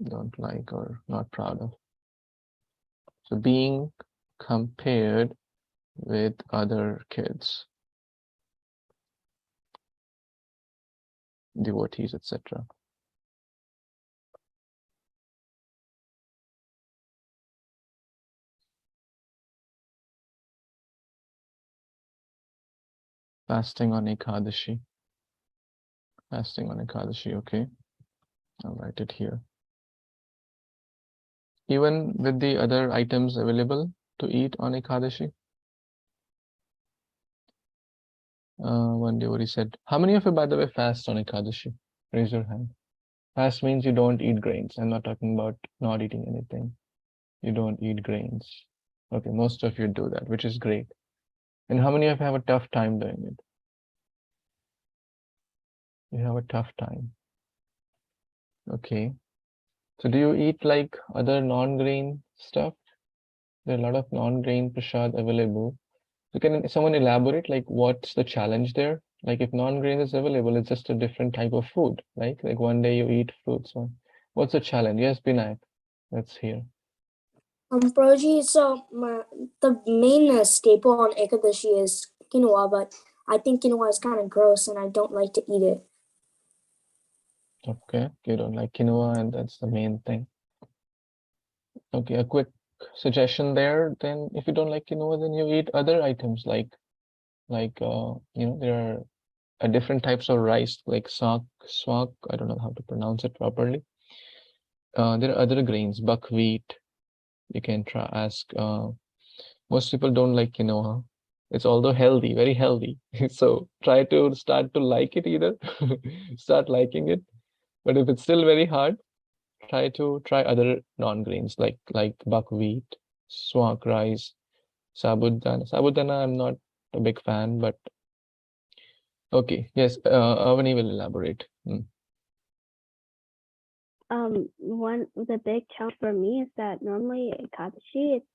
don't like or not proud of. So being compared with other kids, devotees, etc. Fasting on Ekadashi. Fasting on Ekadashi, okay. I'll write it here. Even with the other items available to eat on Ekadashi? One devotee said, how many of you, by the way, fast on Ekadashi? Raise your hand. Fast means you don't eat grains. I'm not talking about not eating anything. You don't eat grains. Okay, most of you do that, which is great. And how many of you have a tough time doing it? You have a tough time. Okay. So do you eat like other non-grain stuff? There are a lot of non-grain prasad available. So can someone elaborate like what's the challenge there? Like if non-grain is available, it's just a different type of food, right? Like one day you eat fruits. What's the challenge? Yes, Binayak. Let's hear. Prabhuji, so the main staple on Ekadashi is quinoa, but I think quinoa is kind of gross and I don't like to eat it. Okay, you don't like quinoa and that's the main thing. Okay, a quick suggestion there. Then if you don't like quinoa, then you eat other items like there are different types of rice like swak. I don't know how to pronounce it properly. There are other grains, buckwheat. You can try ask. Most people don't like quinoa. It's although healthy, very healthy. So try to start to like it either. Start liking it. But if it's still very hard, try other non-grains like buckwheat, swak rice, sabudana. Sabudana, I'm not a big fan, but okay. Yes, Avani will elaborate. One the big challenge for me is that normally Ekadashi it's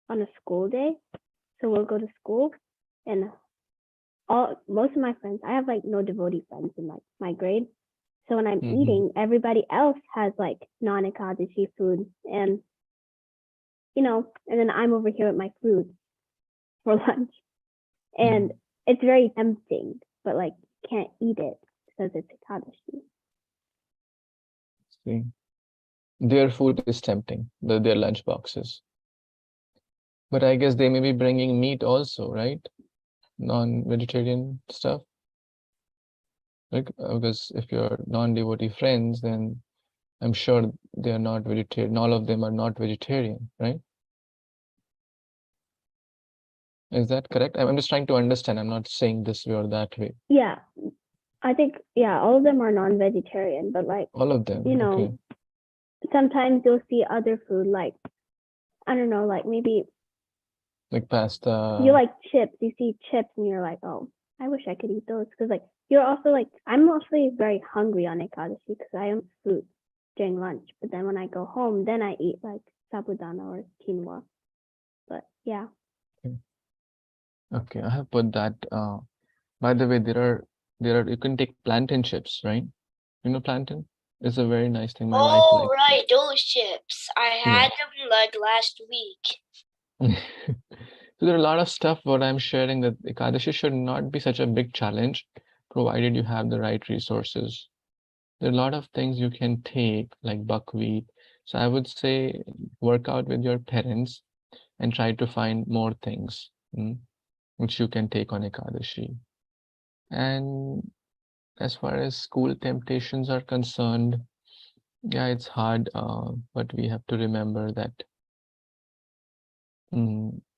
on a school day, so we'll go to school, and most of my friends, I have like no devotee friends in like my grade, so when I'm eating, everybody else has like non-Ekadashi food, and and then I'm over here with my food for lunch, and it's very tempting, but like can't eat it because it's Ekadashi. See, their food is tempting, their lunch boxes. But I guess they may be bringing meat also, right? Non-vegetarian stuff. Like, because if you're non-devotee friends, then I'm sure they are not vegetarian. All of them are not vegetarian, right? Is that correct? I'm just trying to understand. I'm not saying this way or that way. Yeah, I think, all of them are non-vegetarian, but like, all of them, okay. Sometimes you'll see other food, like, I don't know, like maybe like pasta. You like chips, you see chips and you're like, oh, I wish I could eat those. Because like, you're also like, I'm mostly very hungry on Ekadashi because I don't food during lunch. But then when I go home, then I eat like sabudana or quinoa. But yeah. Okay, I have put that. By the way, there are you can take plantain chips, right? You know plantain? It's a very nice thing. My wife Oh, likes right, those chips. I had them like last week. So there are a lot of stuff what I'm sharing that Ekadashi should not be such a big challenge, provided you have the right resources. There are a lot of things you can take like buckwheat. So I would say work out with your parents and try to find more things which you can take on Ekadashi. And as far as school temptations are concerned, yeah, it's hard, but we have to remember that.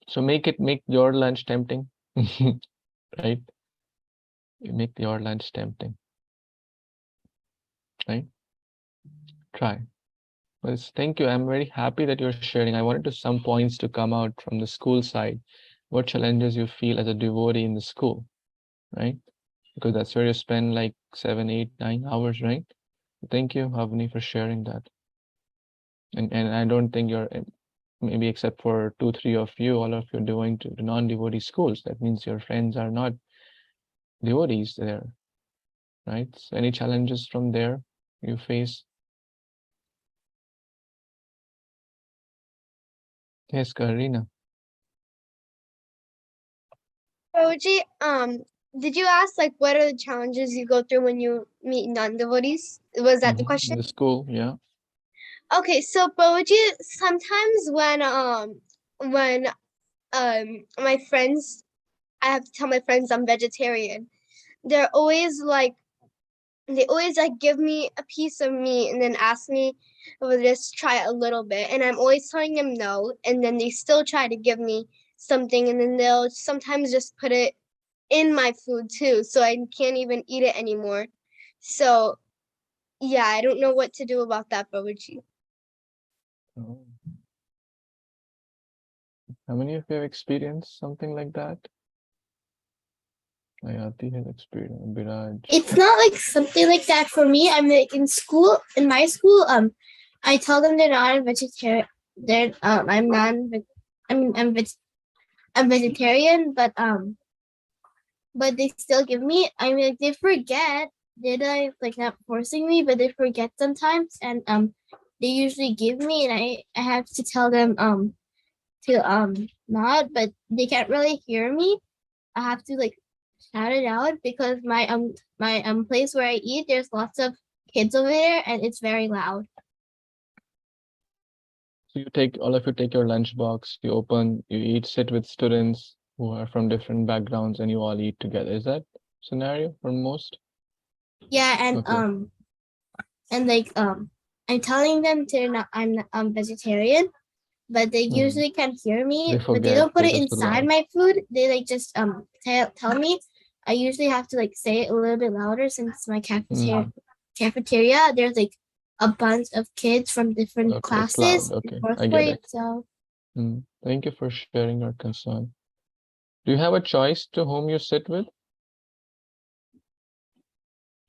So make your lunch tempting, right? Make your lunch tempting, right? Try. Well, thank you. I'm very happy that you're sharing. I wanted to some points to come out from the school side. What challenges you feel as a devotee in the school, right? Because that's where you spend like 7, 8, 9 hours, right? Thank you, Avni, for sharing that. And I don't think you're maybe except for 2, 3 of you, all of you doing to non-devotee schools. That means your friends are not devotees there, right? So any challenges from there you face? Yes, Karina. Roji, did you ask like what are the challenges you go through when you meet non-devotees? Was that the question? In the school, yeah. Okay, so Boji, sometimes when my friends, I have to tell my friends I'm vegetarian. They're always like, they always like give me a piece of meat and then ask me if I'll just try it a little bit, and I'm always telling them no, and then they still try to give me something, and then they'll sometimes just put it in my food too, so I can't even eat it anymore. So yeah, I don't know what to do about that, Boji. How many of you have experienced something like that? Ayati has experienced. Biraj. It's not like something like that for me. I'm like in school, in my school, I tell them they're not a vegetarian. I'm non. I mean, I'm vegetarian, but they still give me. I mean, like, they forget. They're like not forcing me, but they forget sometimes, and they usually give me, and I have to tell them to not, but they can't really hear me. I have to like shout it out because my place where I eat, there's lots of kids over there, and it's very loud. So all of you take your lunchbox, you open, you eat, sit with students who are from different backgrounds, and you all eat together. Is that scenario for most? Yeah, and Okay. and like I'm telling them I'm vegetarian, but they usually can't hear me. They But they forget, don't put they it just inside allow. my food. They like just tell me. I usually have to like say it a little bit louder since my cafeteria there's like a bunch of kids from different Okay, it's classes loud. in Okay, fourth I get grade. it. So Thank you for sharing your concern. Do you have a choice to whom you sit with?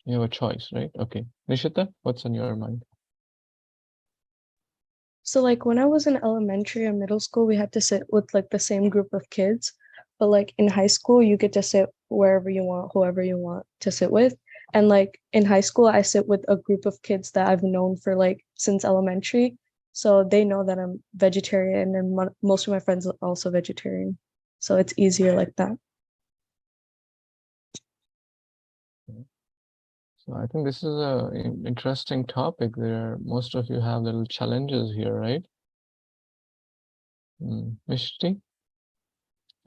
You have a choice, right? Okay. Nishita, what's on your mind? So like when I was in elementary and middle school, we had to sit with like the same group of kids. But like in high school, you get to sit wherever you want, whoever you want to sit with. And like in high school, I sit with a group of kids that I've known for like since elementary. So they know that I'm vegetarian, and most of my friends are also vegetarian. So it's easier like that. So I think this is an interesting topic. Most of you have little challenges here, right? Mishti?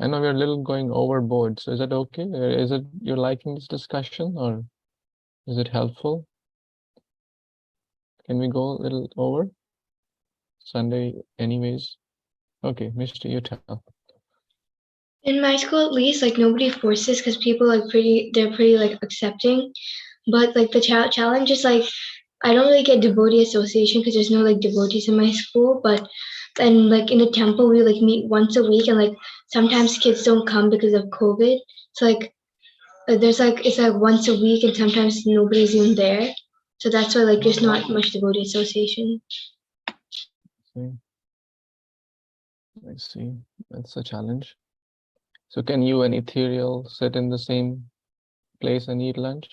I know we're a little going overboard. So is that okay? Is it you're liking this discussion, or is it helpful? Can we go a little over? Sunday anyways. Okay, Mishti, you tell. In my school, at least, like nobody forces because people they're pretty like accepting. But like the challenge is like I don't really get devotee association because there's no like devotees in my school. But and like in the temple, we like meet once a week, and like sometimes kids don't come because of COVID. So like there's like it's like once a week, and sometimes nobody's even there. So that's why like there's not much devotee association. I see. That's a challenge. So can you and Ethereal sit in the same place and eat lunch?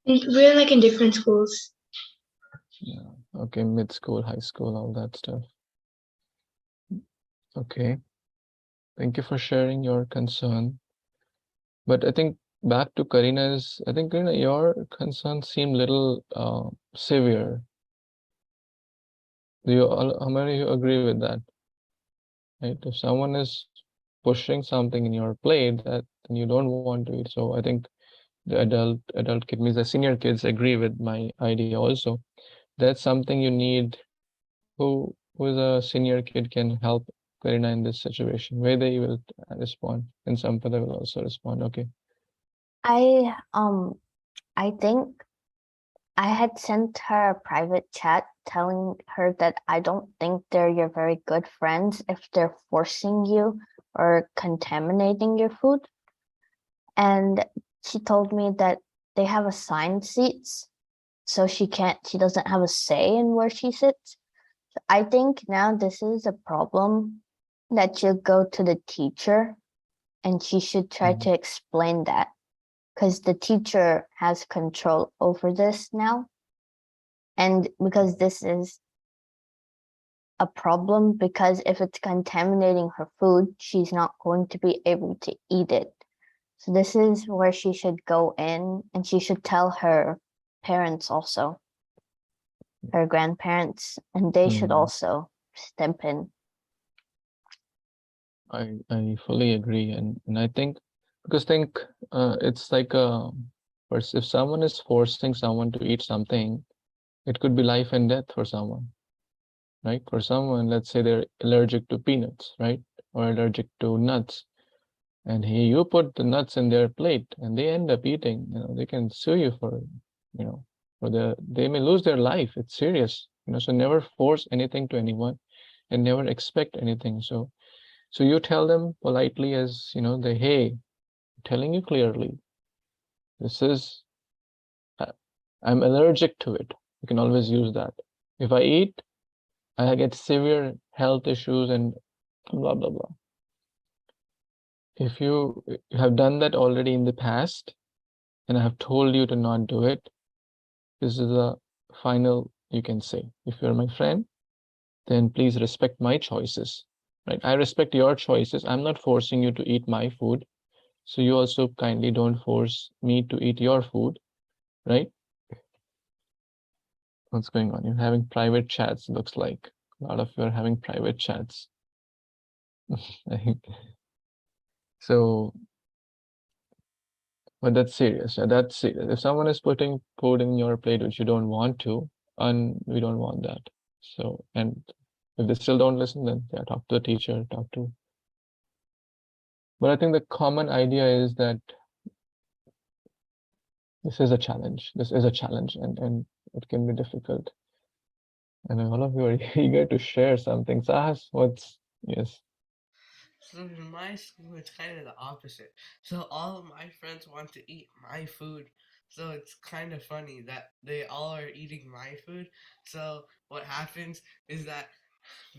We're like in different schools. Yeah. Okay, mid school, high school, all that stuff. Okay. Thank you for sharing your concern. But I think back to Karina's, I think Karina, your concerns seem little severe. How many of you agree with that? Right? If someone is pushing something in your plate that you don't want to eat, so I think the adult kid means the senior kids agree with my idea also. That's something you need. Who is a senior kid can help Karina in this situation? Where they will respond, and Sampada will also respond. Okay. I think I had sent her a private chat telling her that I don't think they're your very good friends if they're forcing you or contaminating your food. And she told me that they have assigned seats, so she doesn't have a say in where she sits. I think now this is a problem that should go to the teacher, and she should try to explain that, because the teacher has control over this now. And because this is a problem, because if it's contaminating her food, she's not going to be able to eat it. So this is where she should go in, and she should tell her parents also, her grandparents, and they should also step in. I fully agree, and I think it's like if someone is forcing someone to eat something, it could be life and death for someone, right? For someone, let's say they're allergic to peanuts, right, or allergic to nuts, and you put the nuts in their plate, and they end up eating. They can sue you for, they may lose their life. It's serious, so never force anything to anyone, and never expect anything. So So you tell them politely, as you know, hey, I'm telling you clearly, this is, I'm allergic to it. You can always use that. If I eat, I get severe health issues and blah, blah, blah. If you have done that already in the past, and I have told you to not do it, this is the final you can say. If you're my friend, then please respect my choices, right? I respect your choices. I'm not forcing you to eat my food. So you also kindly don't force me to eat your food, right? What's going on? You're having private chats, looks like. A lot of you are having private chats. So, but that's serious. Yeah, that's serious. If someone is putting food in your plate which you don't want to, and we don't want that. So, and if they still don't listen, then yeah, talk to the teacher, talk to. But I think the common idea is that this is a challenge. This is a challenge, and it can be difficult. And all of you are eager to share something. Sahas, what's yes? So in my school, it's kind of the opposite. So all of my friends want to eat my food. So it's kind of funny that they all are eating my food. So what happens is that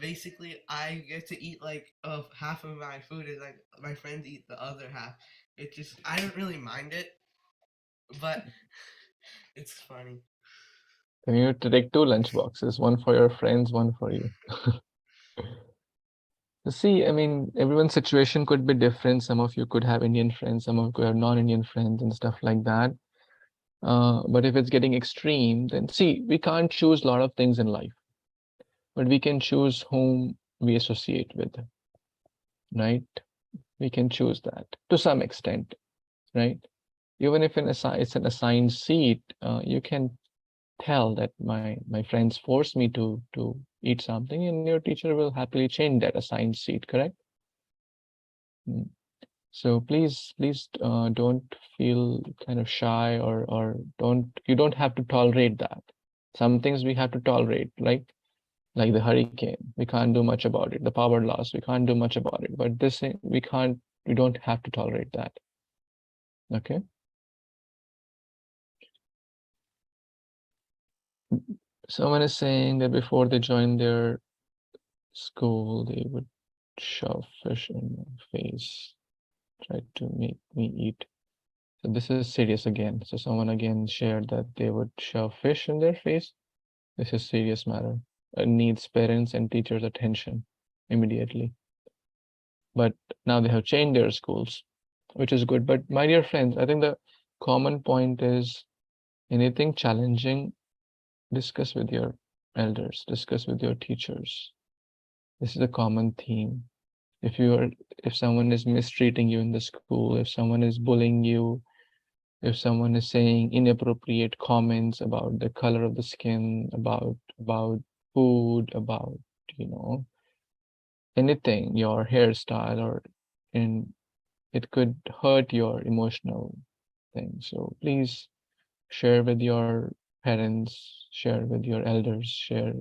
basically I get to eat like half of my food, and like my friends eat the other half. It just, I don't really mind it, but it's funny. Then you have to take 2 lunch boxes, one for your friends, one for you. See, I mean, everyone's situation could be different. Some of you could have Indian friends, some of you could have non-Indian friends and stuff like that. But if it's getting extreme, then see, we can't choose a lot of things in life, but we can choose whom we associate with, right? We can choose that to some extent, right? Even if it's an assigned seat, you can tell that my friends force me to eat something, and your teacher will happily change that assigned seat, correct? So please don't feel kind of shy, or you don't have to tolerate that. Some things we have to tolerate, like the hurricane, we can't do much about it. The power loss, we can't do much about it. But this thing, we don't have to tolerate that. Okay. Someone is saying that before they join their school, they would shove fish in my face, try to make me eat. So this is serious again. So someone again shared that they would shove fish in their face. This is serious matter. It needs parents and teachers' attention immediately. But now they have changed their schools, which is good. But my dear friends, I think the common point is anything challenging, discuss with your elders, discuss with your teachers. This is a common theme. If someone is mistreating you in the school, if someone is bullying you, if someone is saying inappropriate comments about the color of the skin, about food, about anything, your hairstyle, or it could hurt your emotional thing. So please share with your parents, share with your elders, share.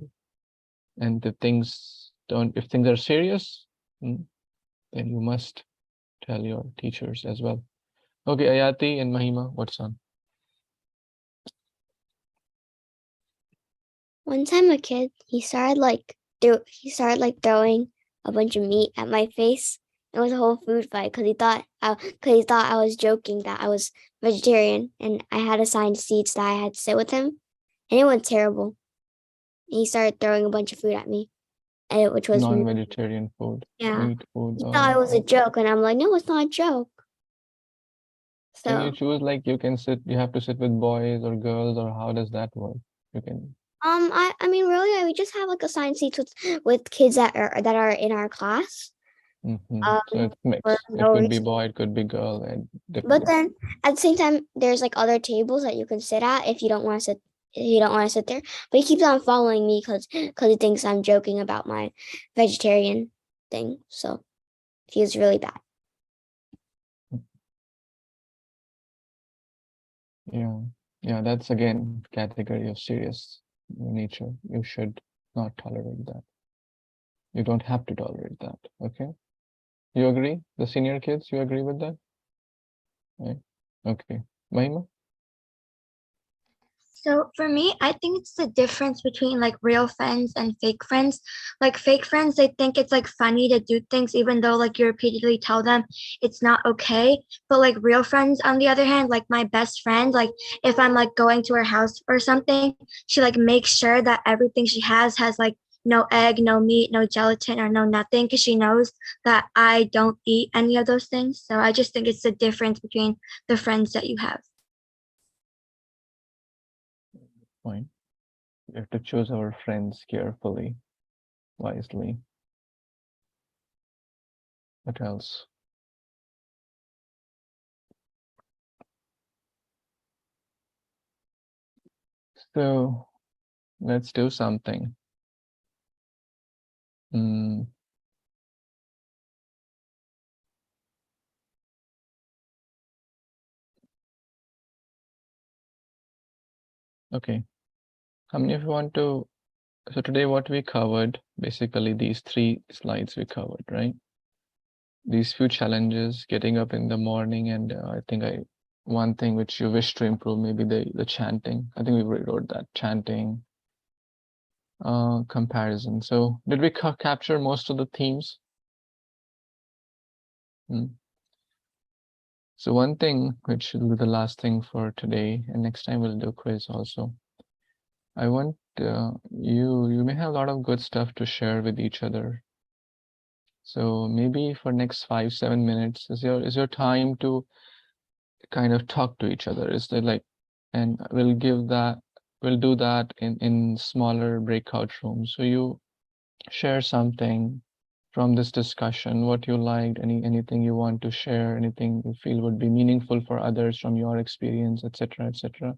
And if things are serious, then you must tell your teachers as well. Okay, Ayati and Mahima, what's on? One time a kid, he started throwing a bunch of meat at my face. It was a whole food fight because he thought I was joking that I was vegetarian and I had assigned seats that I had to sit with him, and it went terrible. He started throwing a bunch of food at me, which was Non-vegetarian food, yeah. meat food. He thought it was a joke, and I'm like, no, it's not a joke. Can you So choose, like, you have to sit with boys or girls, or how does that work? You can. I mean, really, we just have like assigned seats with kids that are in our class. So it's mixed. It could be boy, it could be girl, and But then at the same time, there's like other tables that you can sit at if you don't want to sit. You don't want to sit there, but he keeps on following me because he thinks I'm joking about my vegetarian thing. So it feels really bad. Yeah, that's again category of serious nature. You should not tolerate that. You don't have to tolerate that. Okay. You agree? The senior kids, you agree with that? Right. Okay. Mahima? So for me, I think it's the difference between like real friends and fake friends. Like fake friends, they think it's like funny to do things even though like you repeatedly tell them it's not okay. But like real friends, on the other hand, like my best friend, like if I'm like going to her house or something, she like makes sure that everything she has like no egg, no meat, no gelatin, or no nothing, because she knows that I don't eat any of those things. So I just think it's the difference between the friends that you have. Point. We have to choose our friends carefully, wisely. What else? So let's do something. Okay. How many of you want to? So today what we covered, basically these 3 slides we covered, right? These few challenges, getting up in the morning, and I think one thing which you wish to improve, maybe the chanting. I think we wrote that, chanting, comparison. So did we capture most of the themes? So one thing which will be the last thing for today, and next time we'll do quiz also. I want you may have a lot of good stuff to share with each other. So maybe for next 5-7 minutes is your time to kind of talk to each other. Is there like, and we'll do that in smaller breakout rooms. So you share something from this discussion, what you liked, anything you want to share, anything you feel would be meaningful for others from your experience, etc., etc.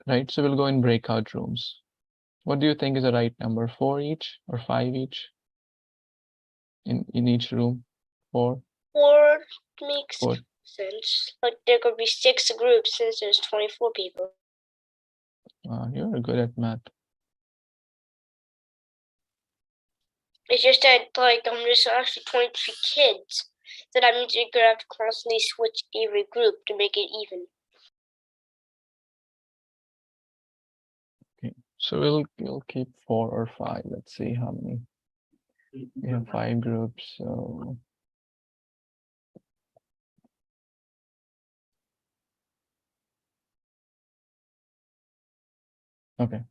Right? So we'll go in breakout rooms. What do you think is the right number? 4 each or 5 each? In each room? 4? 4 makes 4. sense. Like there could be 6 groups since there's 24 people. You're good at math. It's just that like there's actually 23 kids. So that means you're gonna have to constantly switch every group to make it even. Okay. So we'll keep 4 or 5. Let's see how many. We have 5 groups, so okay.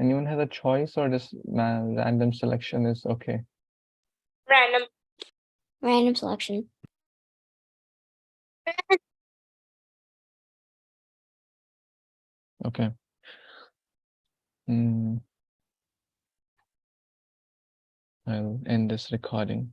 Anyone has a choice, or just random selection is okay? Random. Random selection. Okay. I'll end this recording.